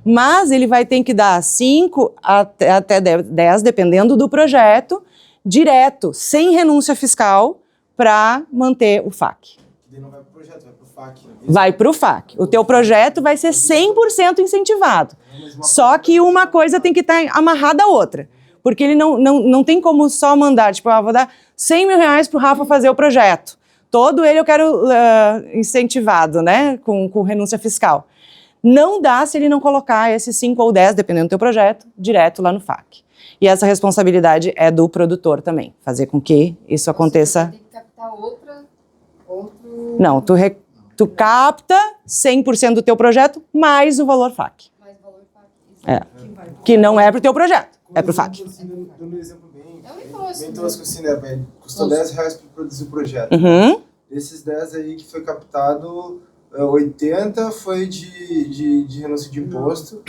Mas ele vai ter que dar 5 até 10, dependendo do projeto, direto, sem renúncia fiscal, para manter o FAC. Daí não vai pro projeto, vai pro FAC. Vai pro FAC. O teu projeto vai ser 100% incentivado. Só que uma coisa tem que estar amarrada à outra. Porque ele não tem como só mandar, tipo, vou dar 100 mil reais pro Rafa fazer o projeto. Todo ele eu quero incentivado, né, com renúncia fiscal. Não dá se ele não colocar esses 5 ou 10, dependendo do teu projeto, direto lá no FAC. E essa responsabilidade é do produtor também, fazer com que isso aconteça. Tem que captar outro... Não, tu capta 100% do teu projeto, mais o valor FAC. Mais valor FAC. Que não é pro teu projeto, é pro FAC. Dando um exemplo bem imposto. tosco assim, né, velho? Custou 10 reais para produzir o projeto. Uhum. Desses 10 aí que foi captado, 80 foi de renúncia de imposto.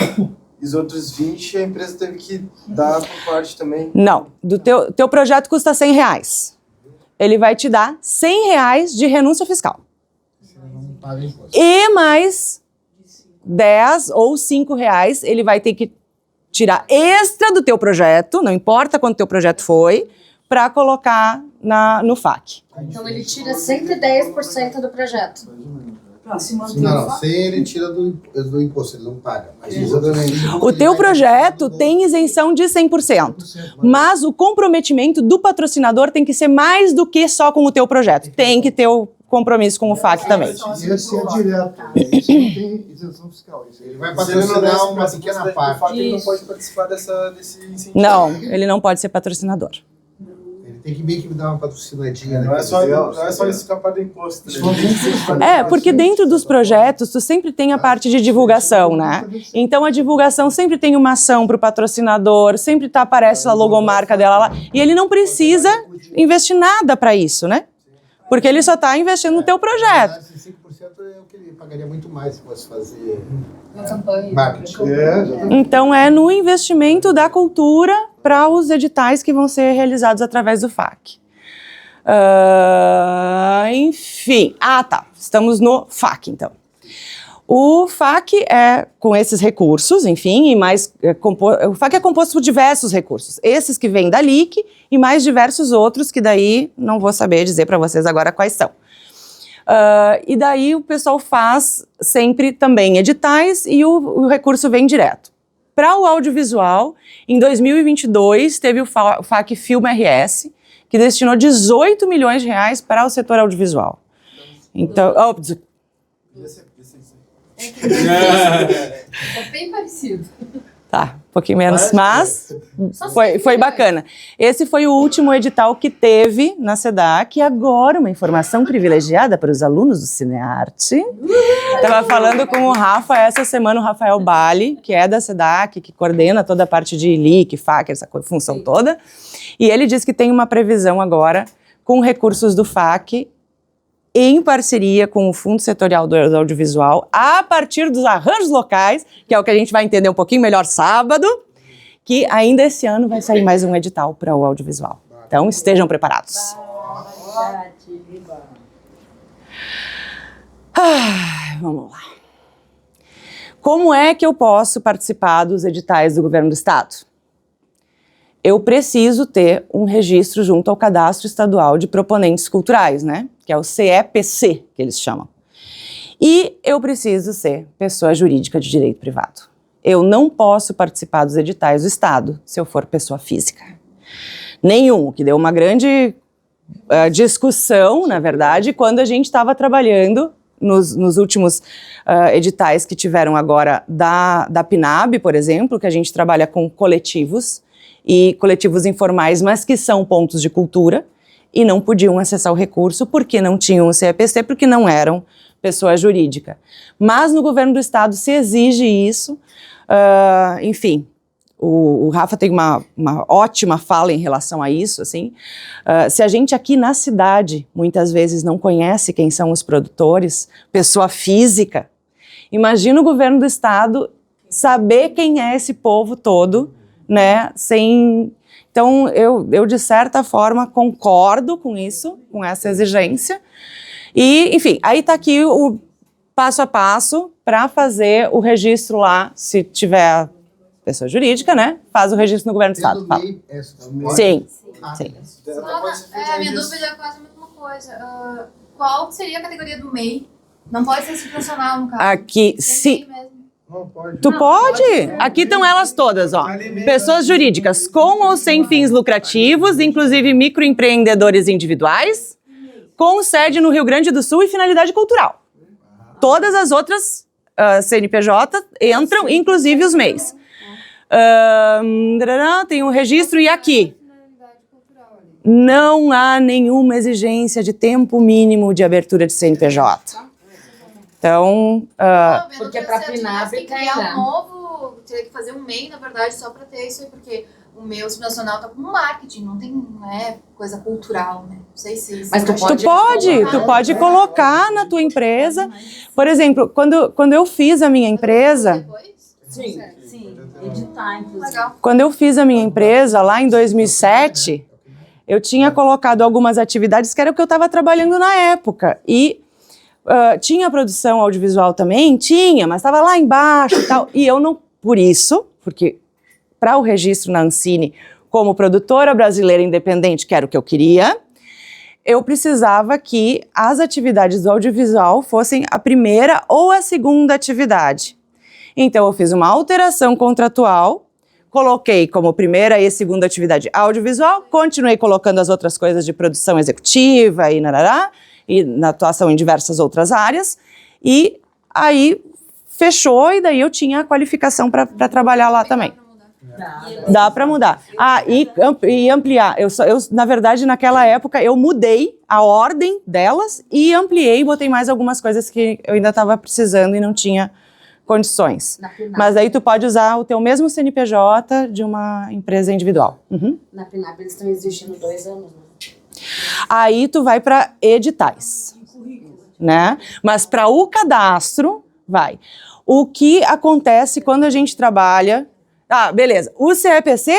E os outros 20 a empresa teve que dar por parte também. Não, do teu projeto custa 100 reais. Ele vai te dar 100 reais de renúncia fiscal. E mais 10 ou 5 reais ele vai ter que tirar extra do teu projeto, não importa quanto teu projeto foi, para colocar no FAC. Então ele tira 110% do projeto. Não, 100 ele tira do imposto, ele não paga. Mas exatamente. O teu projeto tem isenção de 100%, mas o comprometimento do patrocinador tem que ser mais do que só com o teu projeto. Tem que ter o compromisso com o FAC também. Esse é direto. Esse não tem isenção fiscal. Ele vai patrocinar uma pequena parte. Ele não pode participar desse incentivo. Não, ele não pode ser patrocinador. Tem que meio que dar uma patrocinadinha, né? Não é só escapar do imposto. Porque dentro dos projetos, tu sempre tem a parte de divulgação, né? Então a divulgação sempre tem uma ação para o patrocinador, sempre aparece a logomarca dela lá, e ele não precisa investir nada para isso, né? Porque ele só está investindo no teu projeto. Esse 5% é o que ele pagaria muito mais se fosse fazer Uma campanha. marketing. Então é no investimento da cultura para os editais que vão ser realizados através do FAC. Enfim. Tá. Estamos no FAC, então. O FAC é com esses recursos, enfim, e mais o FAC é composto por diversos recursos. Esses que vêm da LIC e mais diversos outros que daí não vou saber dizer para vocês agora quais são. E daí o pessoal faz sempre também editais e o recurso vem direto. Para o audiovisual, em 2022 teve o FAC Filme RS, que destinou 18 milhões de reais para o setor audiovisual. Então, É bem parecido. Tá, um pouquinho menos, mas foi bacana. Esse foi o último edital que teve na SEDAC, e agora uma informação privilegiada para os alunos do Cinearte. Estava falando com o Rafa essa semana, o Rafael Bali, que é da SEDAC, que coordena toda a parte de LIC, FAC, essa função toda, e ele disse que tem uma previsão agora, com recursos do FAC, em parceria com o Fundo Setorial do Audiovisual, a partir dos arranjos locais, que é o que a gente vai entender um pouquinho melhor sábado, que ainda esse ano vai sair mais um edital para o audiovisual. Então, estejam preparados. Vamos lá. Como é que eu posso participar dos editais do governo do estado? Eu preciso ter um registro junto ao Cadastro Estadual de Proponentes Culturais, né? Que é o CEPC, que eles chamam. E eu preciso ser pessoa jurídica de direito privado. Eu não posso participar dos editais do Estado se eu for pessoa física. Nenhum, que deu uma grande discussão, na verdade, quando a gente estava trabalhando nos últimos editais que tiveram agora da PNAB, por exemplo, que a gente trabalha com coletivos, e coletivos informais, mas que são pontos de cultura, e não podiam acessar o recurso porque não tinham o CEPC, porque não eram pessoa jurídica. Mas no governo do estado se exige isso, enfim, o Rafa tem uma ótima fala em relação a isso, assim, se a gente aqui na cidade muitas vezes não conhece quem são os produtores, pessoa física, imagina o governo do estado saber quem é esse povo todo, né, Então, eu de certa forma concordo com isso, com essa exigência, e, enfim, aí está aqui o passo a passo para fazer o registro lá, se tiver pessoa jurídica, né, faz o registro no governo do estado. Sim, sim. A minha dúvida é quase a mesma coisa. Qual seria a categoria do MEI? Não pode ser institucional, no caso. Aqui, se... Tu pode? Aqui estão elas todas, ó. Pessoas jurídicas com ou sem fins lucrativos, inclusive microempreendedores individuais, com sede no Rio Grande do Sul e finalidade cultural. Todas as outras CNPJ entram, inclusive os MEIs. Tem um registro e aqui. Não há nenhuma exigência de tempo mínimo de abertura de CNPJ. Então, porque para a PNAB tem que criar um novo, teria que fazer um MEI, na verdade, só para ter isso aí, porque o meu nacional tá com marketing, não é coisa cultural, né? Não sei se... Mas tu pode colocar na tua empresa. Por exemplo, quando eu fiz a minha empresa... Sim, editar, inclusive. Quando eu fiz a minha empresa, lá em 2007, eu tinha colocado algumas atividades que era o que eu estava trabalhando na época, e... tinha produção audiovisual também? Tinha, mas estava lá embaixo e tal. E eu não, porque para o registro na Ancine, como produtora brasileira independente, que era o que eu queria, eu precisava que as atividades do audiovisual fossem a primeira ou a segunda atividade. Então eu fiz uma alteração contratual, coloquei como primeira e segunda atividade audiovisual, continuei colocando as outras coisas de produção executiva e narará, e na atuação em diversas outras áreas, e aí fechou, e daí eu tinha a qualificação para trabalhar lá também. Dá para mudar. E ampliar. Eu, na verdade, naquela época, eu mudei a ordem delas e ampliei, botei mais algumas coisas que eu ainda estava precisando e não tinha condições. Mas aí tu pode usar o teu mesmo CNPJ de uma empresa individual. Na PNAB eles estão exigindo 2 anos, né? Aí tu vai para editais, né? Mas para o cadastro, vai. O que acontece quando a gente trabalha... beleza. O CEPC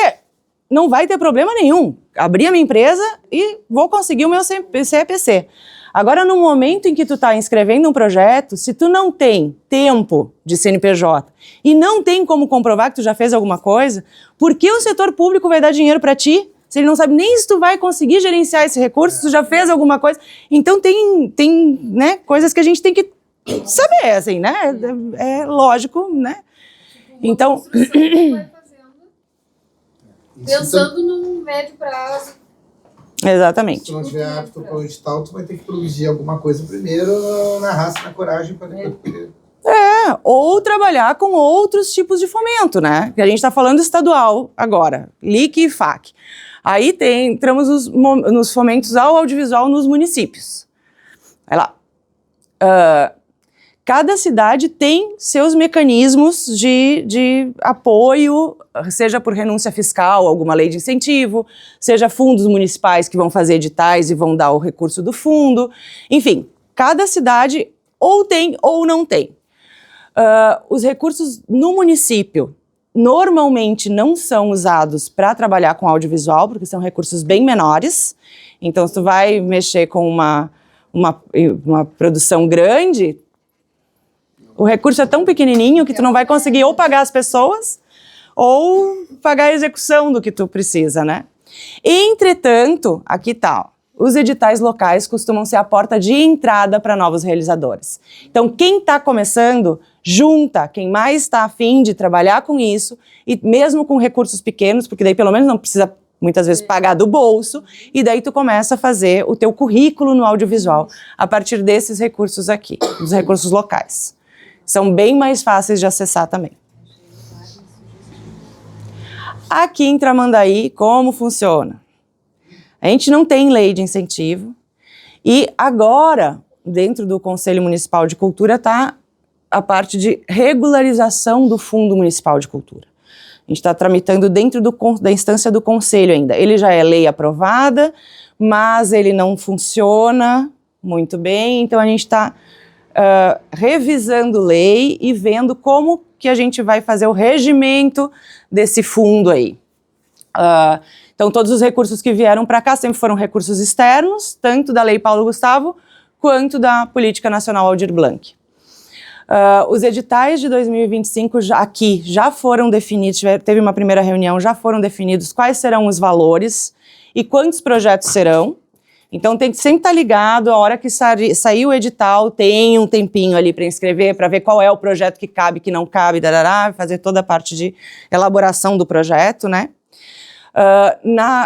não vai ter problema nenhum. Abri a minha empresa e vou conseguir o meu CEPC. Agora, no momento em que tu está inscrevendo um projeto, se tu não tem tempo de CNPJ e não tem como comprovar que tu já fez alguma coisa, por que o setor público vai dar dinheiro para ti? Se ele não sabe nem se tu vai conseguir gerenciar esse recurso, se tu já fez alguma coisa. Então tem né, coisas que a gente tem que saber, assim, né? É lógico, né? Então... Pensando num médio prazo. Exatamente. Se não tiver apto para o edital, tu vai ter que produzir alguma coisa primeiro na raça, na coragem, para depois poder... ou trabalhar com outros tipos de fomento, né? Que a gente está falando estadual agora, LIC e FAC. Aí entramos nos fomentos ao audiovisual nos municípios. Vai lá. Cada cidade tem seus mecanismos de apoio, seja por renúncia fiscal, alguma lei de incentivo, seja fundos municipais que vão fazer editais e vão dar o recurso do fundo. Enfim, cada cidade ou tem ou não tem. Os recursos no município normalmente não são usados para trabalhar com audiovisual, porque são recursos bem menores. Então, se tu vai mexer com uma produção grande, o recurso é tão pequenininho que tu não vai conseguir ou pagar as pessoas ou pagar a execução do que tu precisa, né? Entretanto, aqui tá, os editais locais costumam ser a porta de entrada para novos realizadores. Então, quem está começando, junta quem mais está afim de trabalhar com isso, e mesmo com recursos pequenos, porque daí pelo menos não precisa muitas vezes pagar do bolso, e daí tu começa a fazer o teu currículo no audiovisual a partir desses recursos aqui, dos recursos locais. São bem mais fáceis de acessar também. Aqui em Tramandaí, como funciona? A gente não tem lei de incentivo e agora, dentro do Conselho Municipal de Cultura, está a parte de regularização do Fundo Municipal de Cultura. A gente está tramitando dentro da instância do Conselho ainda. Ele já é lei aprovada, mas ele não funciona muito bem, então a gente está revisando lei e vendo como que a gente vai fazer o regimento desse fundo aí. Então, todos os recursos que vieram para cá sempre foram recursos externos, tanto da Lei Paulo Gustavo, quanto da Política Nacional Aldir Blanc. Os editais de 2025 já foram definidos, teve uma primeira reunião, já foram definidos quais serão os valores e quantos projetos serão. Então, tem que sempre estar ligado, a hora que sair o edital, tem um tempinho ali para inscrever, para ver qual é o projeto que cabe, que não cabe, fazer toda a parte de elaboração do projeto, né?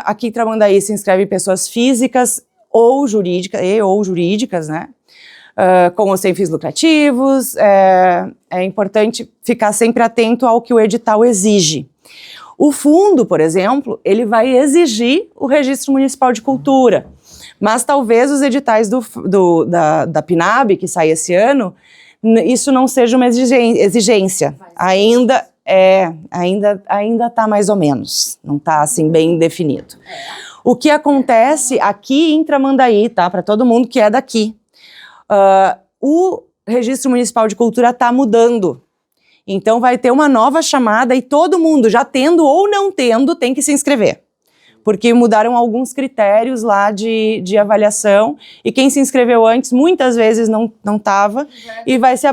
Aqui em Tramandaí se inscrevem pessoas físicas ou jurídicas, né? Com ou sem fins lucrativos. É importante ficar sempre atento ao que o edital exige. O fundo, por exemplo, ele vai exigir o Registro Municipal de Cultura, mas talvez os editais da PNAB, que sai esse ano, isso não seja uma exigência. Ainda está mais ou menos, não está assim bem definido. O que acontece aqui em Tramandaí, tá? Para todo mundo que é daqui, o Registro Municipal de Cultura está mudando. Então vai ter uma nova chamada e todo mundo, já tendo ou não tendo, tem que se inscrever. Porque mudaram alguns critérios lá de avaliação e quem se inscreveu antes muitas vezes não estava e vai se...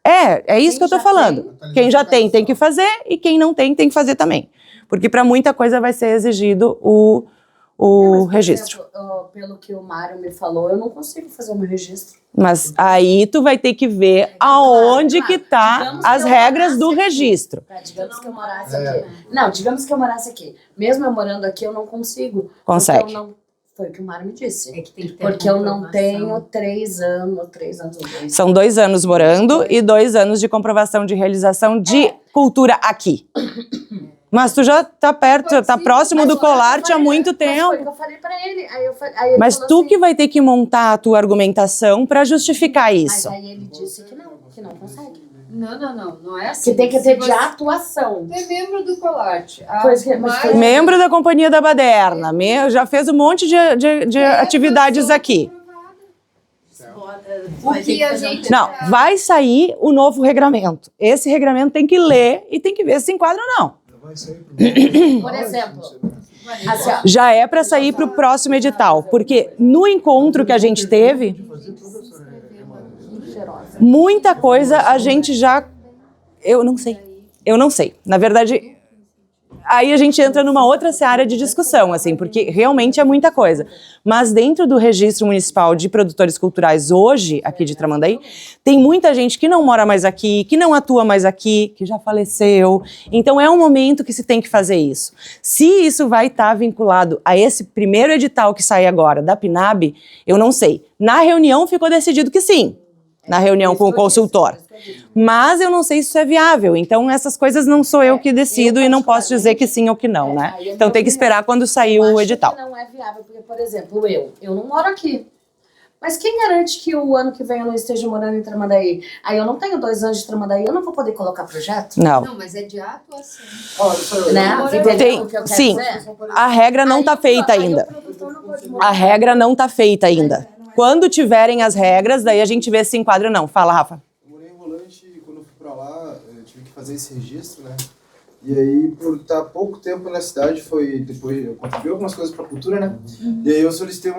É isso que eu estou falando. Quem já tem que fazer e quem não tem que fazer também. Porque para muita coisa vai ser exigido o registro. Exemplo, pelo que o Mário me falou, eu não consigo fazer o meu registro. Mas aí tu vai ter que ver aonde que tá as regras do registro. Digamos que eu morasse aqui. Não, digamos que eu morasse aqui. Mesmo eu morando aqui, eu não consigo. Consegue. Foi o que o Mário me disse. É que tem que ter porque eu não tenho 3 anos. São 2 anos morando e 2 anos de comprovação de realização de cultura aqui. Mas tu já tá perto, tá próximo do Colarte há muito tempo. Foi o que eu falei pra ele. Mas tu que vai ter que montar a tua argumentação pra justificar isso. Mas aí ele disse que não consegue. Não é assim. Que tem que ter de atuação. Tu é membro do Colarte. Membro da Companhia da Baderna, já fez um monte de atividades aqui. Não, vai sair o novo regramento. Esse regramento tem que ler e tem que ver se enquadra ou não. Por exemplo, já é para sair para o próximo edital, porque no encontro que a gente teve, muita coisa a gente já... Eu não sei. Na verdade, aí a gente entra numa outra seara de discussão, assim, porque realmente é muita coisa. Mas dentro do Registro Municipal de Produtores Culturais hoje, aqui de Tramandaí, tem muita gente que não mora mais aqui, que não atua mais aqui, que já faleceu. Então é um momento que se tem que fazer isso. Se isso vai estar vinculado a esse primeiro edital que sai agora, da PNAB, eu não sei. Na reunião ficou decidido que sim. na reunião com o consultor. Mas eu não sei se isso é viável, então essas coisas não sou eu que decido e não posso dizer que sim ou que não, né? Então tem que esperar quando sair o edital. Que não é viável, porque, por exemplo, eu não moro aqui. Mas quem garante que o ano que vem eu não esteja morando em Tramandaí? Aí eu não tenho 2 anos de Tramandaí, eu não vou poder colocar projeto? Não. Não, mas é de atuação. Né? Sim, a regra não está feita ainda. A regra não está feita ainda. Quando tiverem as regras, daí a gente vê se enquadra ou não. Fala, Rafa. Eu morei em Rolante e quando eu fui pra lá, eu tive que fazer esse registro, né? E aí, por estar pouco tempo na cidade, depois eu contribuí algumas coisas pra cultura, né? E aí eu solicitei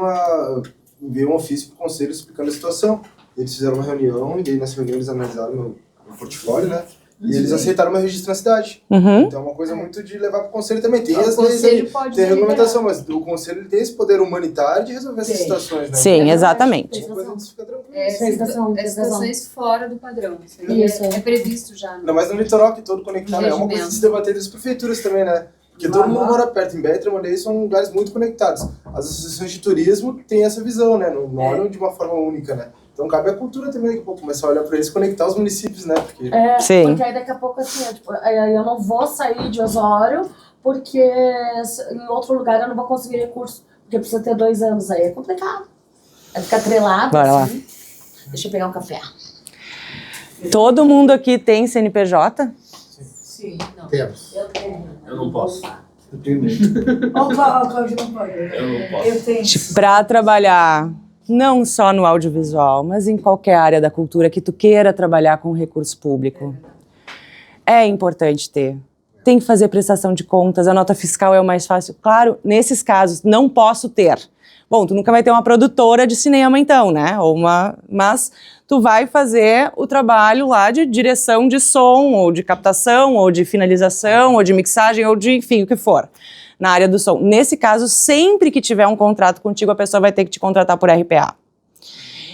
enviei um ofício pro conselho explicando a situação. Eles fizeram uma reunião, e daí nessa reunião eles analisaram meu portfólio, né? E eles aceitaram meu registro na cidade. Então é uma coisa muito de levar pro conselho também. Tem as leis aí, tem a regulamentação, mas o conselho ele tem esse poder humanitário de resolver essas situações, né? Sim, exatamente. Situações fora do padrão. Isso. É previsto já. Ainda mais no litoral, que todo conectado. É uma coisa de se debater das prefeituras também, né? Porque todo mundo mora perto. Em Bé e Tramandaí são lugares muito conectados. As associações de turismo têm essa visão, né? Não olham de uma forma única, né? Então cabe a cultura também daqui a pouco começar a olhar para eles e conectar os municípios, né? Porque... Sim. Porque aí daqui a pouco assim, eu não vou sair de Osório porque em outro lugar eu não vou conseguir recurso, porque precisa ter 2 anos aí. É complicado. Vai ficar atrelado. Bora assim. Deixa eu pegar um café. Todo mundo aqui tem CNPJ? Sim, não. Temos. Eu tenho. Eu não posso. Eu tenho medo. Eu não posso. Eu tenho. Para trabalhar não só no audiovisual, mas em qualquer área da cultura que tu queira trabalhar com recurso público. É importante ter. Tem que fazer prestação de contas, a nota fiscal é o mais fácil. Claro, nesses casos, não posso ter. Bom, tu nunca vai ter uma produtora de cinema então, né? Mas tu vai fazer o trabalho lá de direção de som, ou de captação, ou de finalização, ou de mixagem, ou de, enfim, o que for, na área do som. Nesse caso, sempre que tiver um contrato contigo, a pessoa vai ter que te contratar por RPA.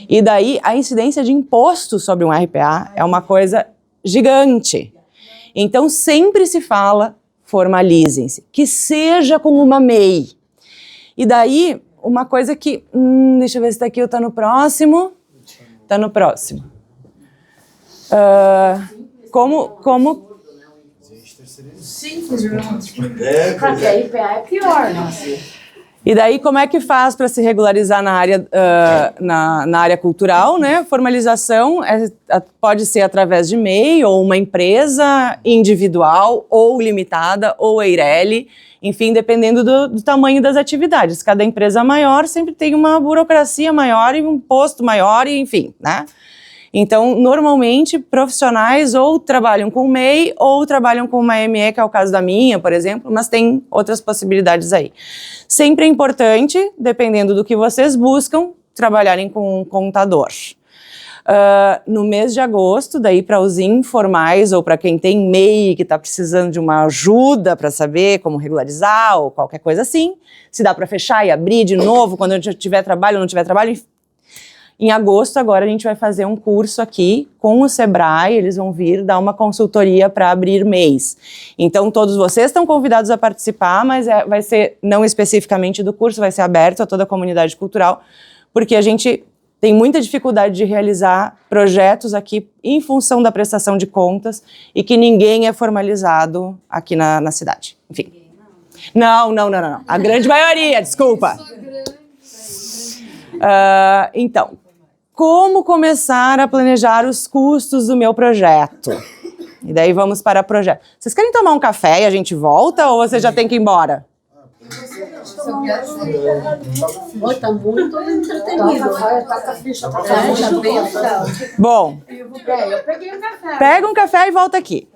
E daí, a incidência de imposto sobre um RPA é uma coisa gigante. Então, sempre se fala, formalizem-se, que seja com uma MEI. E daí, uma coisa que, deixa eu ver se tá aqui ou tá no próximo. Tá no próximo. Como... Sim, Porque a IPA é pior, nossa. E daí, como é que faz para se regularizar na área, na área cultural, né? Formalização pode ser através de MEI, ou uma empresa individual, ou limitada, ou EIRELI, enfim, dependendo do tamanho das atividades. Cada empresa maior sempre tem uma burocracia maior e um posto maior, e enfim, né? Então, normalmente, profissionais ou trabalham com MEI ou trabalham com uma ME, que é o caso da minha, por exemplo, mas tem outras possibilidades aí. Sempre é importante, dependendo do que vocês buscam, trabalharem com um contador. No mês de agosto, daí para os informais ou para quem tem MEI que está precisando de uma ajuda para saber como regularizar ou qualquer coisa assim, se dá para fechar e abrir de novo quando tiver trabalho ou não tiver trabalho. Em agosto, agora, a gente vai fazer um curso aqui com o Sebrae, eles vão vir dar uma consultoria para abrir MEIs. Então, todos vocês estão convidados a participar, mas vai ser, não especificamente do curso, vai ser aberto a toda a comunidade cultural, porque a gente tem muita dificuldade de realizar projetos aqui em função da prestação de contas e que ninguém é formalizado aqui na cidade. Enfim. Não. A grande maioria, desculpa. Então, como começar a planejar os custos do meu projeto? E daí vamos para o projeto. Vocês querem tomar um café e a gente volta ou você já tem que ir embora? Oi, tá muito entretenido. Toca a ficha pra frente. Bom, Eu peguei um café. pega um café e volta aqui.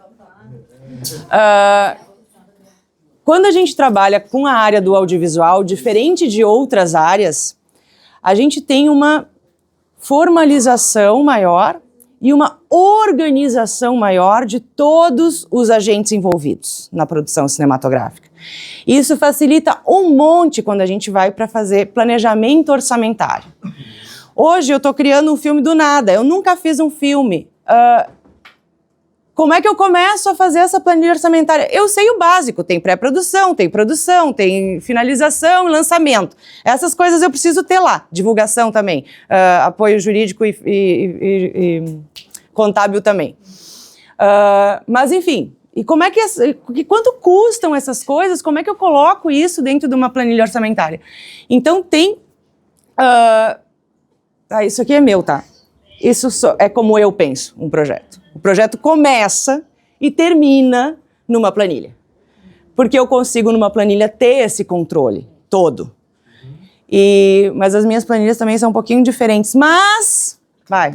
Quando a gente trabalha com a área do audiovisual, diferente de outras áreas, a gente tem uma formalização maior e uma organização maior de todos os agentes envolvidos na produção cinematográfica. Isso facilita um monte quando a gente vai para fazer planejamento orçamentário. Hoje eu estou criando um filme do nada, eu nunca fiz um filme. como é que eu começo a fazer essa planilha orçamentária? Eu sei o básico, tem pré-produção, tem produção, tem finalização e lançamento. Essas coisas eu preciso ter lá, divulgação também, apoio jurídico e contábil também. Mas enfim, e como é que quanto custam essas coisas? Como é que eu coloco isso dentro de uma planilha orçamentária? Então tem... isso aqui é meu, tá? Isso é como eu penso um projeto. O projeto começa e termina numa planilha. Porque eu consigo, numa planilha, ter esse controle todo. Mas as minhas planilhas também são um pouquinho diferentes. Mas... Vai.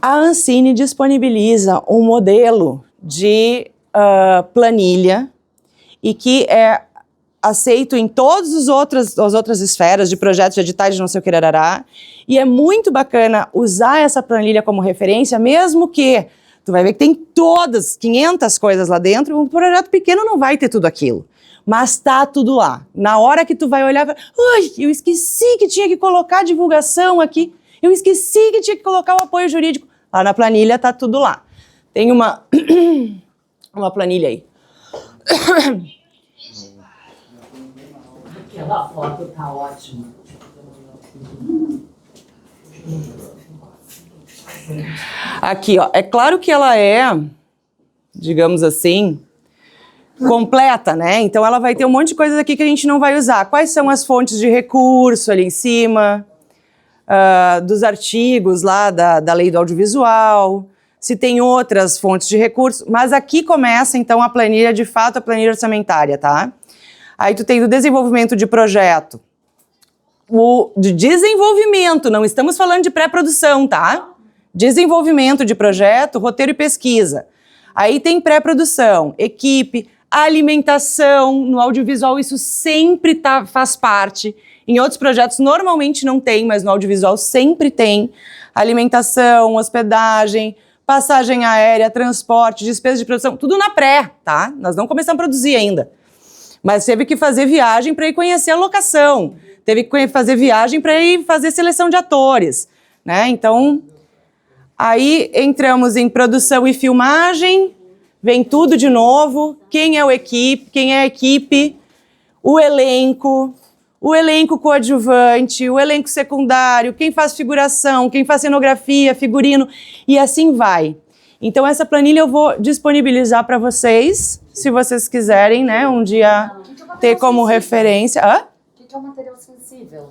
A Ancine disponibiliza um modelo de planilha e que é aceito em todas as outras esferas de projetos, de editais, de não sei o que, rarará. E é muito bacana usar essa planilha como referência, mesmo que tu vai ver que tem todas, 500 coisas lá dentro, um projeto pequeno não vai ter tudo aquilo. Mas tá tudo lá. Na hora que tu vai olhar, ai, eu esqueci que tinha que colocar a divulgação aqui, eu esqueci que tinha que colocar o apoio jurídico. Lá na planilha tá tudo lá. Tem uma planilha aí. Aquela foto tá ótima. Aqui, ó, é claro que ela é, digamos assim, completa, né? Então ela vai ter um monte de coisas aqui que a gente não vai usar. Quais são as fontes de recurso ali em cima, dos artigos lá da lei do audiovisual, se tem outras fontes de recurso, mas aqui começa então a planilha, de fato, a planilha orçamentária, tá? Aí tu tem o desenvolvimento de projeto, de desenvolvimento, não estamos falando de pré-produção, tá? Desenvolvimento de projeto, roteiro e pesquisa. Aí tem pré-produção, equipe, alimentação, no audiovisual isso sempre faz parte. Em outros projetos normalmente não tem, mas no audiovisual sempre tem. Alimentação, hospedagem, passagem aérea, transporte, despesa de produção, tudo na pré, tá? Nós não começamos a produzir ainda. Mas teve que fazer viagem para ir conhecer a locação, teve que fazer viagem para ir fazer seleção de atores, né? Então, aí entramos em produção e filmagem, vem tudo de novo, quem é a equipe, o elenco coadjuvante, o elenco secundário, quem faz figuração, quem faz cenografia, figurino, e assim vai. Então essa planilha eu vou disponibilizar para vocês, se vocês quiserem, né, um dia ter como referência. O que é um material sensível?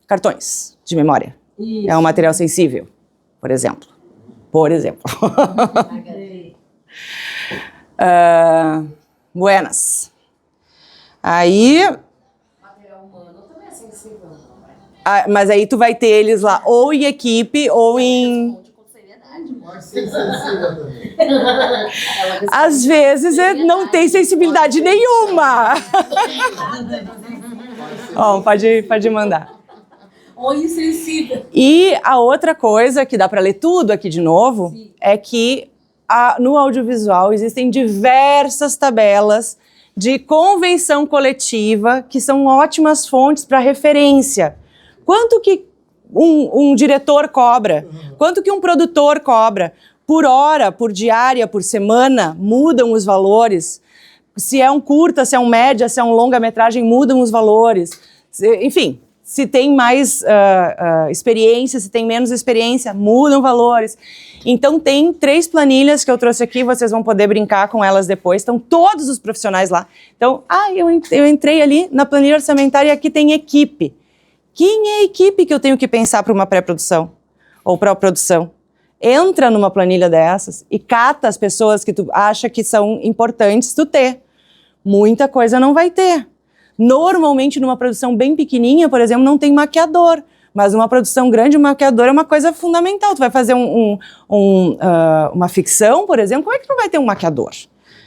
Cartões de memória. Isso. É um material sensível, por exemplo. Buenas. Aí... Material humano também é sensível. Mas aí tu vai ter eles lá ou em equipe ou em... Às vezes não tem sensibilidade nenhuma. Bom, pode mandar. Ou insensível. E a outra coisa que dá para ler tudo aqui de novo, sim, é que no audiovisual existem diversas tabelas de convenção coletiva que são ótimas fontes para referência. Quanto que um diretor cobra? Quanto que um produtor cobra? Por hora, por diária, por semana, mudam os valores. Se é um curta, se é um média, se é um longa-metragem, mudam os valores. Enfim, se tem mais experiência, se tem menos experiência, mudam valores. Então tem 3 planilhas que eu trouxe aqui, vocês vão poder brincar com elas depois, estão todos os profissionais lá. Então, eu entrei ali na planilha orçamentária e aqui tem equipe. Quem é a equipe que eu tenho que pensar para uma pré-produção ou para a produção? Entra numa planilha dessas e cata as pessoas que tu acha que são importantes tu ter. Muita coisa não vai ter. Normalmente, numa produção bem pequenininha, por exemplo, não tem maquiador. Mas numa produção grande, o maquiador é uma coisa fundamental. Tu vai fazer uma ficção, por exemplo, como é que tu vai ter um maquiador?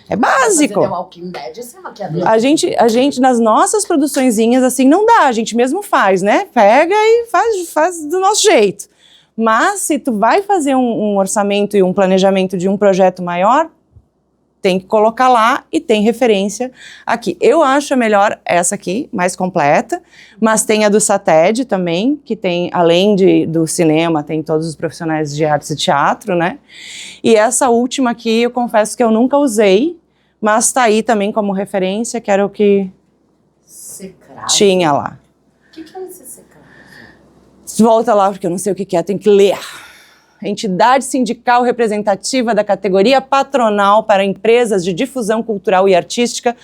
É básico. Fazer um Walking Dead sem maquiador. A gente, nas nossas produçõezinhas, assim, não dá. A gente mesmo faz, né? Pega e faz do nosso jeito. Mas se tu vai fazer um orçamento e um planejamento de um projeto maior, tem que colocar lá e tem referência aqui. Eu acho a melhor essa aqui, mais completa, mas tem a do SATED também, que tem, além do cinema, tem todos os profissionais de artes e teatro, né? E essa última aqui, eu confesso que eu nunca usei, mas tá aí também como referência, que era o que tinha lá. O que é esse secrado? Volta lá, porque eu não sei o que é, tem que ler. Entidade sindical representativa da categoria patronal para empresas de difusão cultural e artística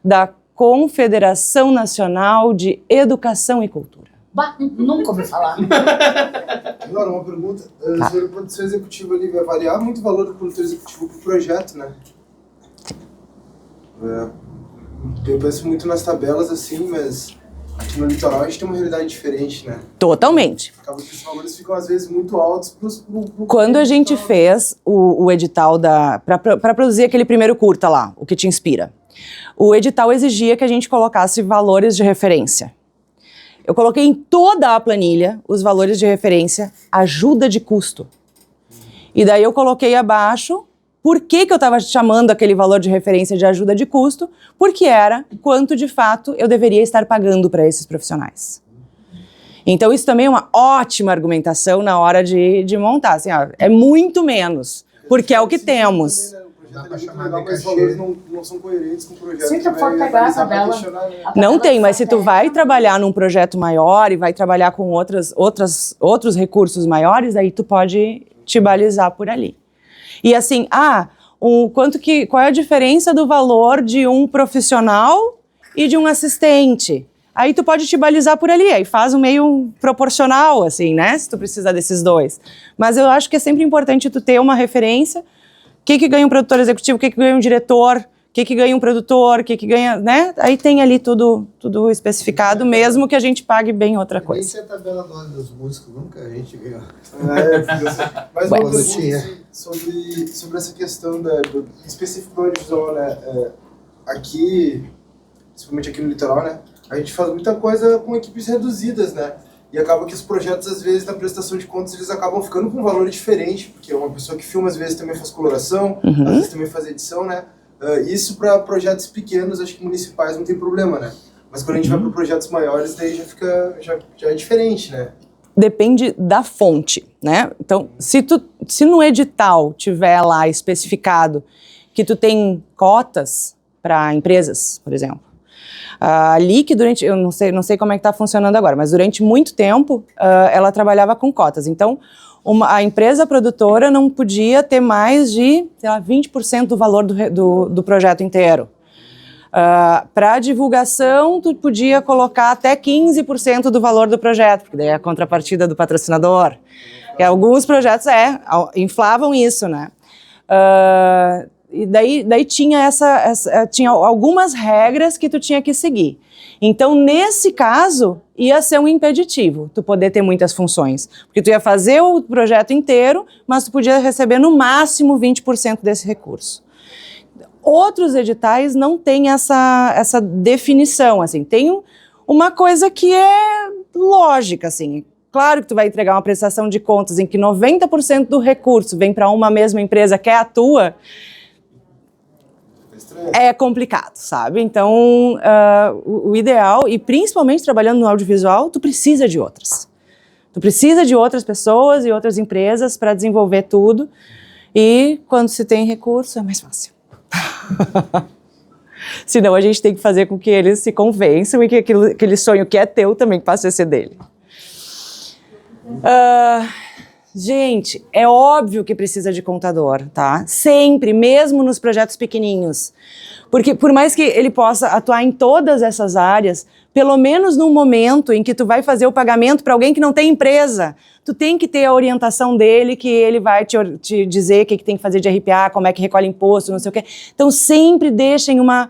da Confederação Nacional de Educação e Cultura. Bah, nunca ouvi falar. Agora, uma pergunta. Sobre a produção executiva ali, vai variar muito o valor do produtor executivo para o projeto, né? Eu penso muito nas tabelas assim, mas aqui no litoral a gente tem uma realidade diferente, né? Totalmente. Acaba que os valores ficam às vezes muito altos pro Quando a gente fez o edital para produzir aquele primeiro curta lá, O Que Te Inspira, o edital exigia que a gente colocasse valores de referência. Eu coloquei em toda a planilha os valores de referência, ajuda de custo. E daí eu coloquei abaixo por que eu estava chamando aquele valor de referência de ajuda de custo, porque era quanto de fato eu deveria estar pagando para esses profissionais. Então isso também é uma ótima argumentação na hora de montar, assim, ó, é muito menos, porque é o que temos. Mas os valores não são coerentes com o projeto. Se tu for pegar a tabela... Não tem, mas se tu vai trabalhar num projeto maior e vai trabalhar com outros recursos maiores, aí tu pode te balizar por ali. E assim, qual é a diferença do valor de um profissional e de um assistente? Aí tu pode te balizar por ali, aí faz um meio proporcional, assim, né? Se tu precisar desses dois. Mas eu acho que é sempre importante tu ter uma referência. O que ganha um produtor executivo, o que ganha um diretor, o que ganha um produtor, o que ganha, né? Aí tem ali tudo especificado, mesmo que a gente pague bem outra coisa. Nem se a tabela dos músicos nunca a gente ganhou. Mas uma pergunta sobre essa questão específico do audiovisual, né? Aqui, principalmente aqui no litoral, né? A gente faz muita coisa com equipes reduzidas, né? E acaba que os projetos, às vezes, na prestação de contas, eles acabam ficando com um valor diferente, porque uma pessoa que filma, às vezes, também faz coloração, às vezes também faz edição, né? Isso para projetos pequenos, acho que municipais não tem problema, né? Mas quando a gente vai para projetos maiores, daí já é diferente, né? Depende da fonte, né? Então, se no edital tiver lá especificado que tu tem cotas para empresas, por exemplo, ali que eu não sei como é que está funcionando agora, mas durante muito tempo ela trabalhava com cotas. Então, a empresa produtora não podia ter mais de, sei lá, 20% do valor do projeto inteiro. Para divulgação, tu podia colocar até 15% do valor do projeto, porque daí é a contrapartida do patrocinador. E alguns projetos inflavam isso, né? E daí tinha tinha algumas regras que tu tinha que seguir. Então, nesse caso, ia ser um impeditivo tu poder ter muitas funções. Porque tu ia fazer o projeto inteiro, mas tu podia receber no máximo 20% desse recurso. Outros editais não têm essa definição, assim. Tem uma coisa que é lógica, assim. Claro que tu vai entregar uma prestação de contas em que 90% do recurso vem para uma mesma empresa que é a tua, é complicado, sabe? Então, o ideal, e principalmente trabalhando no audiovisual, tu precisa de outras. Tu precisa de outras pessoas e outras empresas para desenvolver tudo. E quando se tem recurso, é mais fácil. Senão a gente tem que fazer com que eles se convençam e que aquele sonho que é teu também passe a ser dele. Gente, é óbvio que precisa de contador, tá? Sempre, mesmo nos projetos pequenininhos. Porque por mais que ele possa atuar em todas essas áreas, pelo menos no momento em que tu vai fazer o pagamento para alguém que não tem empresa, tu tem que ter a orientação dele, que ele vai te dizer o que tem que fazer de RPA, como é que recolhe imposto, não sei o quê. Então sempre deixem uma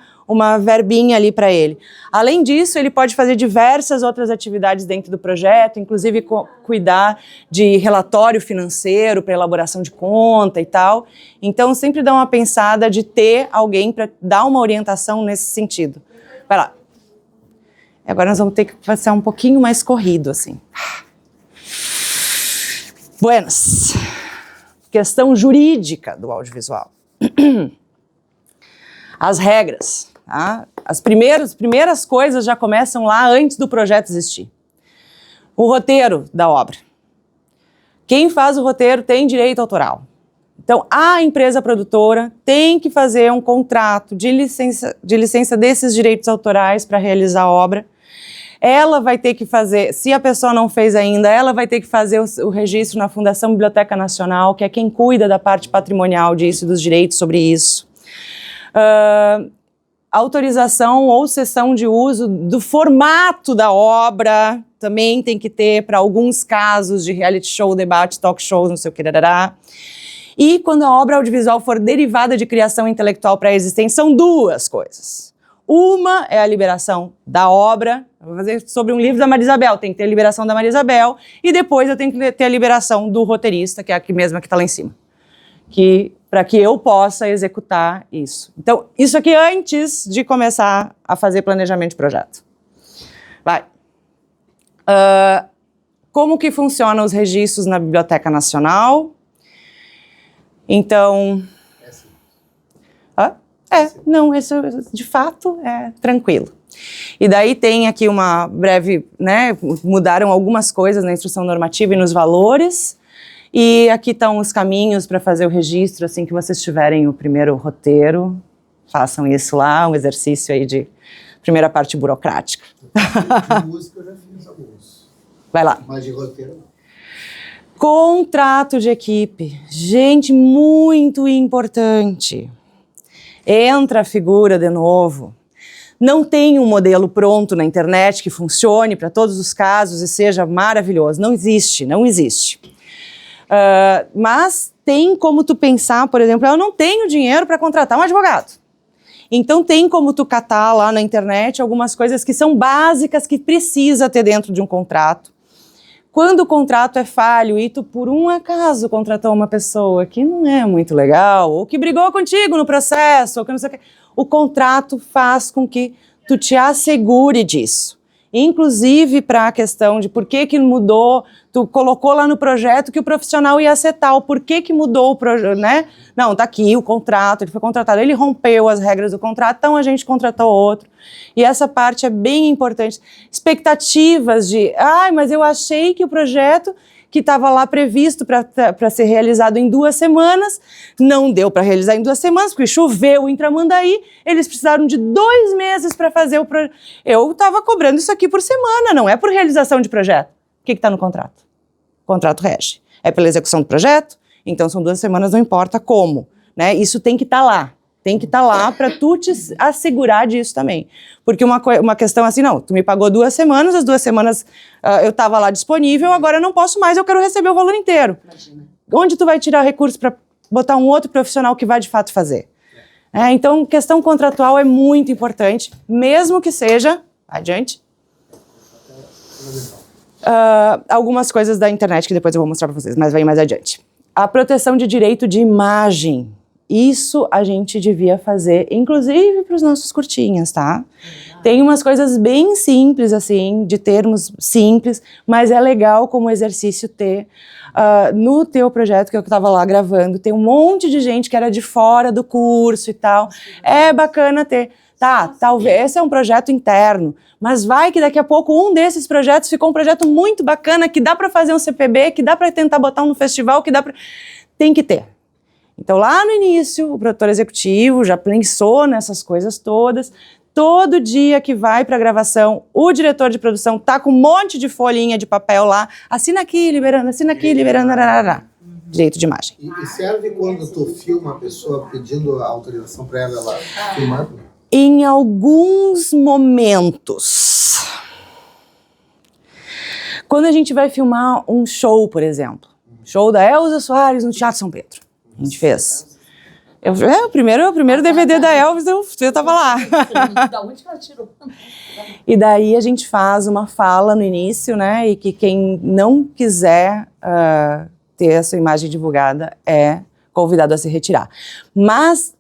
verbinha ali para ele. Além disso, ele pode fazer diversas outras atividades dentro do projeto, inclusive cuidar de relatório financeiro para elaboração de conta e tal. Então, sempre dá uma pensada de ter alguém para dar uma orientação nesse sentido. Vai lá. Agora nós vamos ter que fazer um pouquinho mais corrido, assim. Buenas. Questão jurídica do audiovisual. As regras, tá? As primeiras coisas já começam lá antes do projeto existir. O roteiro da obra. Quem faz o roteiro tem direito autoral. Então, a empresa produtora tem que fazer um contrato de licença desses direitos autorais para realizar a obra. Ela vai ter que fazer, se a pessoa não fez ainda, ela vai ter que fazer o registro na Fundação Biblioteca Nacional, que é quem cuida da parte patrimonial disso, dos direitos sobre isso. Autorização ou cessão de uso do formato da obra, também tem que ter para alguns casos de reality show, debate, talk shows, não sei o que, darará. E quando a obra audiovisual for derivada de criação intelectual pré-existente, são duas coisas. Uma é a liberação da obra, eu vou fazer sobre um livro da Maria Isabel, tem que ter a liberação da Maria Isabel, e depois eu tenho que ter a liberação do roteirista, que é a mesma que está lá em cima, para que eu possa executar isso. Então, isso aqui antes de começar a fazer planejamento de projeto. Vai. Como que funcionam os registros na Biblioteca Nacional? Então... não, isso de fato é tranquilo. E daí tem aqui uma breve, né, mudaram algumas coisas na instrução normativa e nos valores, e aqui estão os caminhos para fazer o registro, assim que vocês tiverem o primeiro roteiro, façam isso lá, um exercício aí de primeira parte burocrática. De música eu já fiz alguns. Vai lá. Mas de roteiro não. Contrato de equipe. Gente, muito importante. Entra a figura de novo. Não tem um modelo pronto na internet que funcione para todos os casos e seja maravilhoso. Não existe, não existe. Mas tem como tu pensar, por exemplo, eu não tenho dinheiro para contratar um advogado. Então tem como tu catar lá na internet algumas coisas que são básicas que precisa ter dentro de um contrato. Quando o contrato é falho e tu, por um acaso, contratou uma pessoa que não é muito legal, ou que brigou contigo no processo, ou que não sei o que, o contrato faz com que tu te assegure disso. Inclusive para a questão de por que mudou, tu colocou lá no projeto que o profissional ia ser tal, por que mudou o projeto, né? Não, tá aqui o contrato, ele foi contratado, ele rompeu as regras do contrato, então a gente contratou outro. E essa parte é bem importante. Expectativas de, mas eu achei que o projeto que estava lá previsto para ser realizado em 2 semanas, não deu para realizar em 2 semanas, porque choveu em Tramandaí, eles precisaram de 2 meses para fazer o projeto. Eu estava cobrando isso aqui por semana, não é por realização de projeto. O que está no contrato? O contrato rege. É pela execução do projeto, então são 2 semanas, não importa como, né? Isso tem que estar lá. Tem que estar lá para tu te assegurar disso também. Porque uma questão assim, não, tu me pagou 2 semanas, as 2 semanas eu estava lá disponível, agora eu não posso mais, eu quero receber o valor inteiro. Imagina. Onde tu vai tirar recurso para botar um outro profissional que vai de fato fazer? Então, questão contratual é muito importante, mesmo que seja... Adiante. Algumas coisas da internet que depois eu vou mostrar para vocês, mas vai mais adiante. A proteção de direito de imagem. Isso a gente devia fazer, inclusive para os nossos curtinhas, tá? Tem umas coisas bem simples, assim, de termos simples, mas é legal como exercício ter. No teu projeto que eu estava lá gravando, tem um monte de gente que era de fora do curso e tal. É bacana ter. Tá, talvez esse é um projeto interno, mas vai que daqui a pouco um desses projetos ficou um projeto muito bacana, que dá para fazer um CPB, que dá para tentar botar no festival, que dá para... Tem que ter. Então, lá no início, o produtor executivo já pensou nessas coisas todas. Todo dia que vai para a gravação, o diretor de produção tá com um monte de folhinha de papel lá. Assina aqui, liberando, ararará. Direito de imagem. E serve quando tu filma a pessoa pedindo a autorização para ela filmando? Em alguns momentos. Quando a gente vai filmar um show, por exemplo. Show da Elza Soares no Teatro São Pedro. A gente fez. O primeiro DVD da Elvis, eu tava lá. Da onde que ela tirou? E daí a gente faz uma fala no início, né? E que quem não quiser ter a sua imagem divulgada é convidado a se retirar. Mas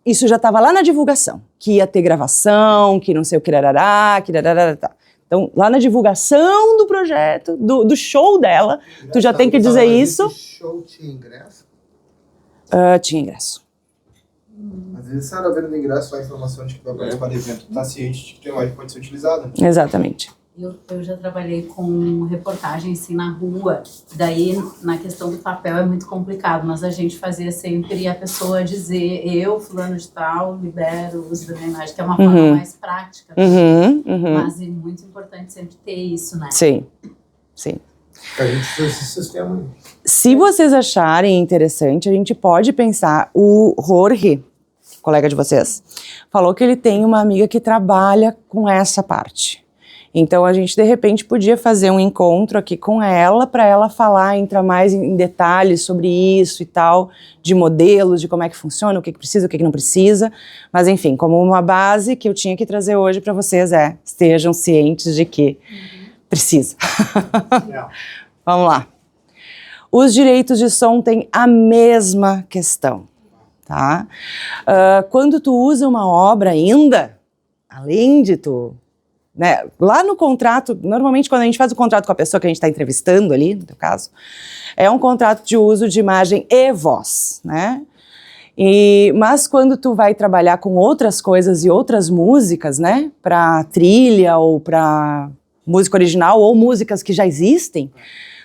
isso já estava lá na divulgação, que ia ter gravação, que não sei o que rarará, que rarará, tá. Então, lá na divulgação do projeto, do show dela, tu já tem que dizer isso. Esse show tinha ingresso? Tinha ingresso. Às vezes você está vendo ingresso, a informação de que vai participar do evento, está ciente de que tua imagem pode ser utilizada. Exatamente. Eu já trabalhei com reportagem assim na rua, daí na questão do papel é muito complicado, mas a gente fazia sempre a pessoa dizer, eu, fulano de tal, libero o uso da minha imagem, que é uma forma mais prática, mas é muito importante sempre ter isso, né? Sim, sim. A gente fez esse sistema. Se vocês acharem interessante, a gente pode pensar, o Jorge, colega de vocês, falou que ele tem uma amiga que trabalha com essa parte. Então a gente de repente podia fazer um encontro aqui com ela para ela falar, entrar mais em detalhes sobre isso e tal, de modelos, de como é que funciona, o que precisa, o que não precisa. Mas enfim, como uma base que eu tinha que trazer hoje para vocês estejam cientes de que precisa. Vamos lá. Os direitos de som têm a mesma questão, tá? Quando tu usa uma obra ainda, além de tu... Né? Lá no contrato, normalmente quando a gente faz o contrato com a pessoa que a gente está entrevistando ali, no teu caso, é um contrato de uso de imagem e voz, né? Mas quando tu vai trabalhar com outras coisas e outras músicas, né? Para trilha ou para música original ou músicas que já existem,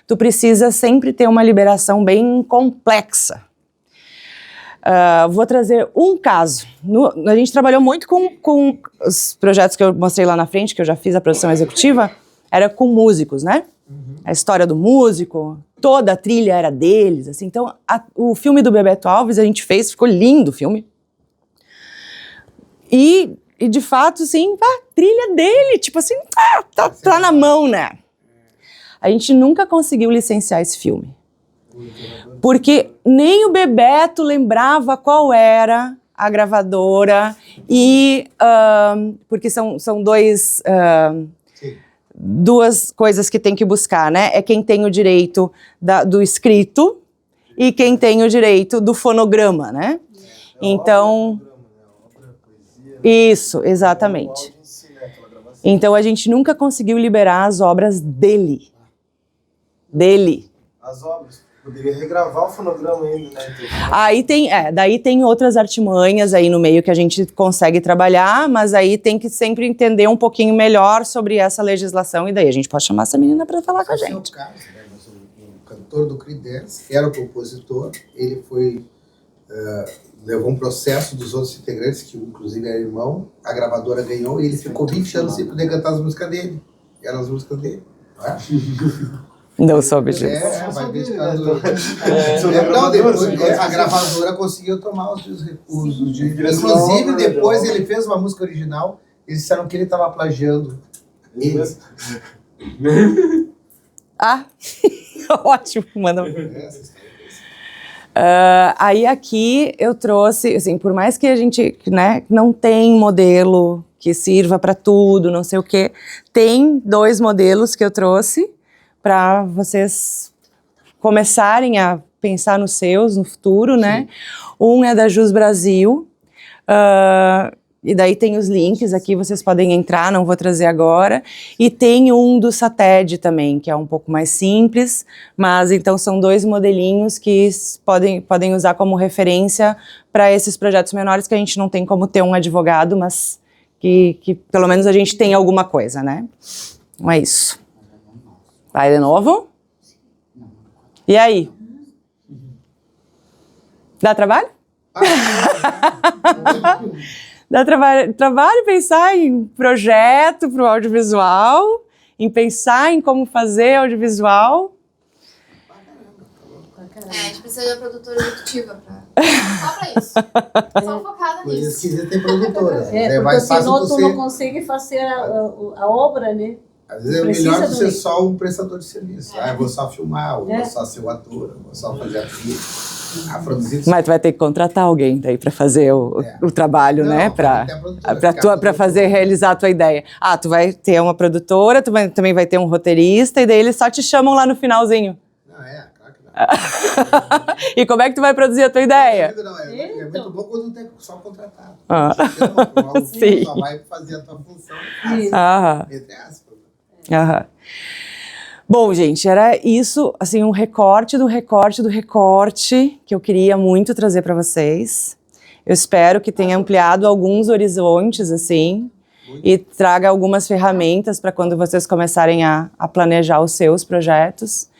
tu precisa sempre ter uma liberação bem complexa. Vou trazer um caso. A gente trabalhou muito com os projetos que eu mostrei lá na frente, que eu já fiz a produção executiva, era com músicos, né? A história do músico, toda a trilha era deles, assim. Então, o filme do Bebeto Alves a gente fez, ficou lindo o filme. E de fato, assim, a trilha dele, tipo assim, tá na mão, né? A gente nunca conseguiu licenciar esse filme. Porque nem o Bebeto lembrava qual era a gravadora porque são duas coisas que tem que buscar, né? É quem tem o direito do escrito e quem tem o direito do fonograma, né? Então, isso, exatamente. Então a gente nunca conseguiu liberar as obras dele. As obras. Poderia regravar o fonograma ainda, né? Aí daí tem outras artimanhas aí no meio que a gente consegue trabalhar, mas aí tem que sempre entender um pouquinho melhor sobre essa legislação e daí a gente pode chamar essa menina para falar com a gente. Caso, né? Mas o cantor do Creedence era o compositor, ele levou um processo dos outros integrantes, que inclusive era irmão, a gravadora ganhou e ele ficou 20 anos sem poder cantar as músicas dele. Eram as músicas dele. Não é? Não soube disso. Vai dedicando. Não, depois a gravadora conseguiu tomar os recursos. Inclusive, depois ele fez uma música original, eles disseram que ele estava plagiando. Ótimo, manda. Aí aqui eu trouxe, assim, por mais que a gente, né, não tem modelo que sirva para tudo, não sei o quê, tem 2 modelos que eu trouxe para vocês começarem a pensar nos seus, no futuro, né? Um é da Jus Brasil, e daí tem os links aqui, vocês podem entrar, não vou trazer agora. E tem um do Sated também, que é um pouco mais simples, mas então são 2 modelinhos que podem usar como referência para esses projetos menores que a gente não tem como ter um advogado, mas que pelo menos a gente tem alguma coisa, né? Então é isso. Vai de novo? E aí? Dá trabalho? Dá trabalho pensar em projeto para o audiovisual, em pensar em como fazer audiovisual. A gente precisa de uma produtora executiva só pra isso. Só focada Por nisso. isso que tem produtora. Porque senão tu não consegue fazer a obra, né? Às vezes é melhor você ser só um prestador de serviço. Eu vou só filmar, ou vou só ser o ator, eu vou só fazer aquilo. Mas tu vai ter que contratar alguém daí para fazer o trabalho, não, né? Para realizar a tua ideia. Tu vai ter uma produtora, também vai ter um roteirista, e daí eles só te chamam lá no finalzinho. Claro que não. E como é que tu vai produzir a tua ideia? É muito bom quando tem só contratado. Sim. Só vai fazer a tua função. Entre aspas. Bom, gente, era isso, assim, um recorte do recorte que eu queria muito trazer para vocês. Eu espero que tenha ampliado alguns horizontes, assim, e traga algumas ferramentas para quando vocês começarem a planejar os seus projetos.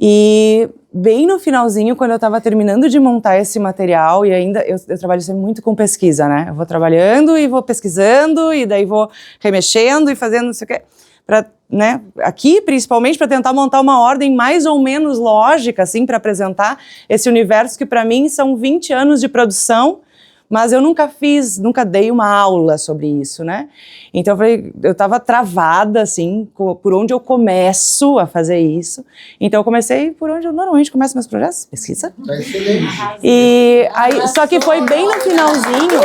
E bem no finalzinho, quando eu estava terminando de montar esse material, e ainda eu trabalho sempre muito com pesquisa, né? Eu vou trabalhando e vou pesquisando, e daí vou remexendo e fazendo não sei o quê. Né, aqui, principalmente, para tentar montar uma ordem mais ou menos lógica, assim, para apresentar esse universo que, para mim, são 20 anos de produção, mas eu nunca dei uma aula sobre isso, né? Então eu estava travada, assim, por onde eu começo a fazer isso. Então eu comecei por onde eu normalmente começo meus projetos, pesquisa. Tá excelente. E aí, só que foi bem no finalzinho.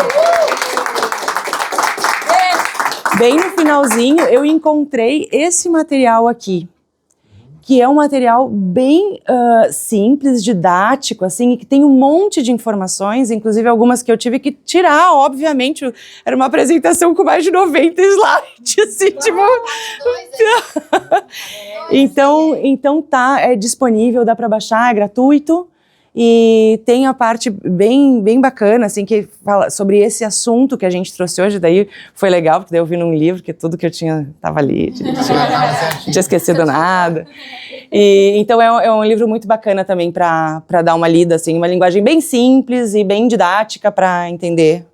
Bem no finalzinho, eu encontrei esse material aqui, que é um material bem simples, didático, assim, e que tem um monte de informações, inclusive algumas que eu tive que tirar, obviamente, era uma apresentação com mais de 90 slides, assim, tipo... Então tá, é disponível, dá para baixar, é gratuito. E tem a parte bem bacana, assim, que fala sobre esse assunto que a gente trouxe hoje. Daí foi legal, porque daí eu vi num livro que tudo que eu tinha estava ali, não tinha esquecido nada. E, então é um livro muito bacana também para dar uma lida, assim, uma linguagem bem simples e bem didática para entender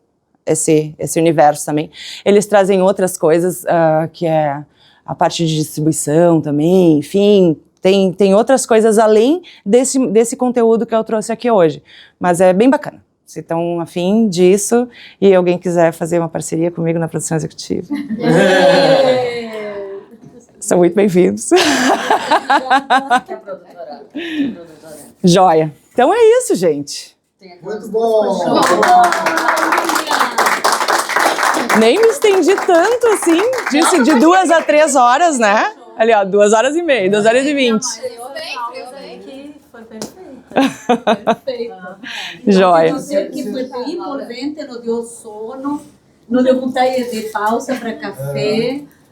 esse universo também. Eles trazem outras coisas, que é a parte de distribuição também, enfim... Tem outras coisas além desse conteúdo que eu trouxe aqui hoje. Mas é bem bacana. Se estão afim disso e alguém quiser fazer uma parceria comigo na produção executiva. São muito bem-vindos. Joia. Então é isso, gente. Muito bom. Nem me estendi tanto assim. Disse de 2 a 3 horas, né? Ali, ó, 2h30, 2h20. Foi perfeito. Joia. Que foi bem envolvente, nos deu sono, nos deu vontade de pausa para café.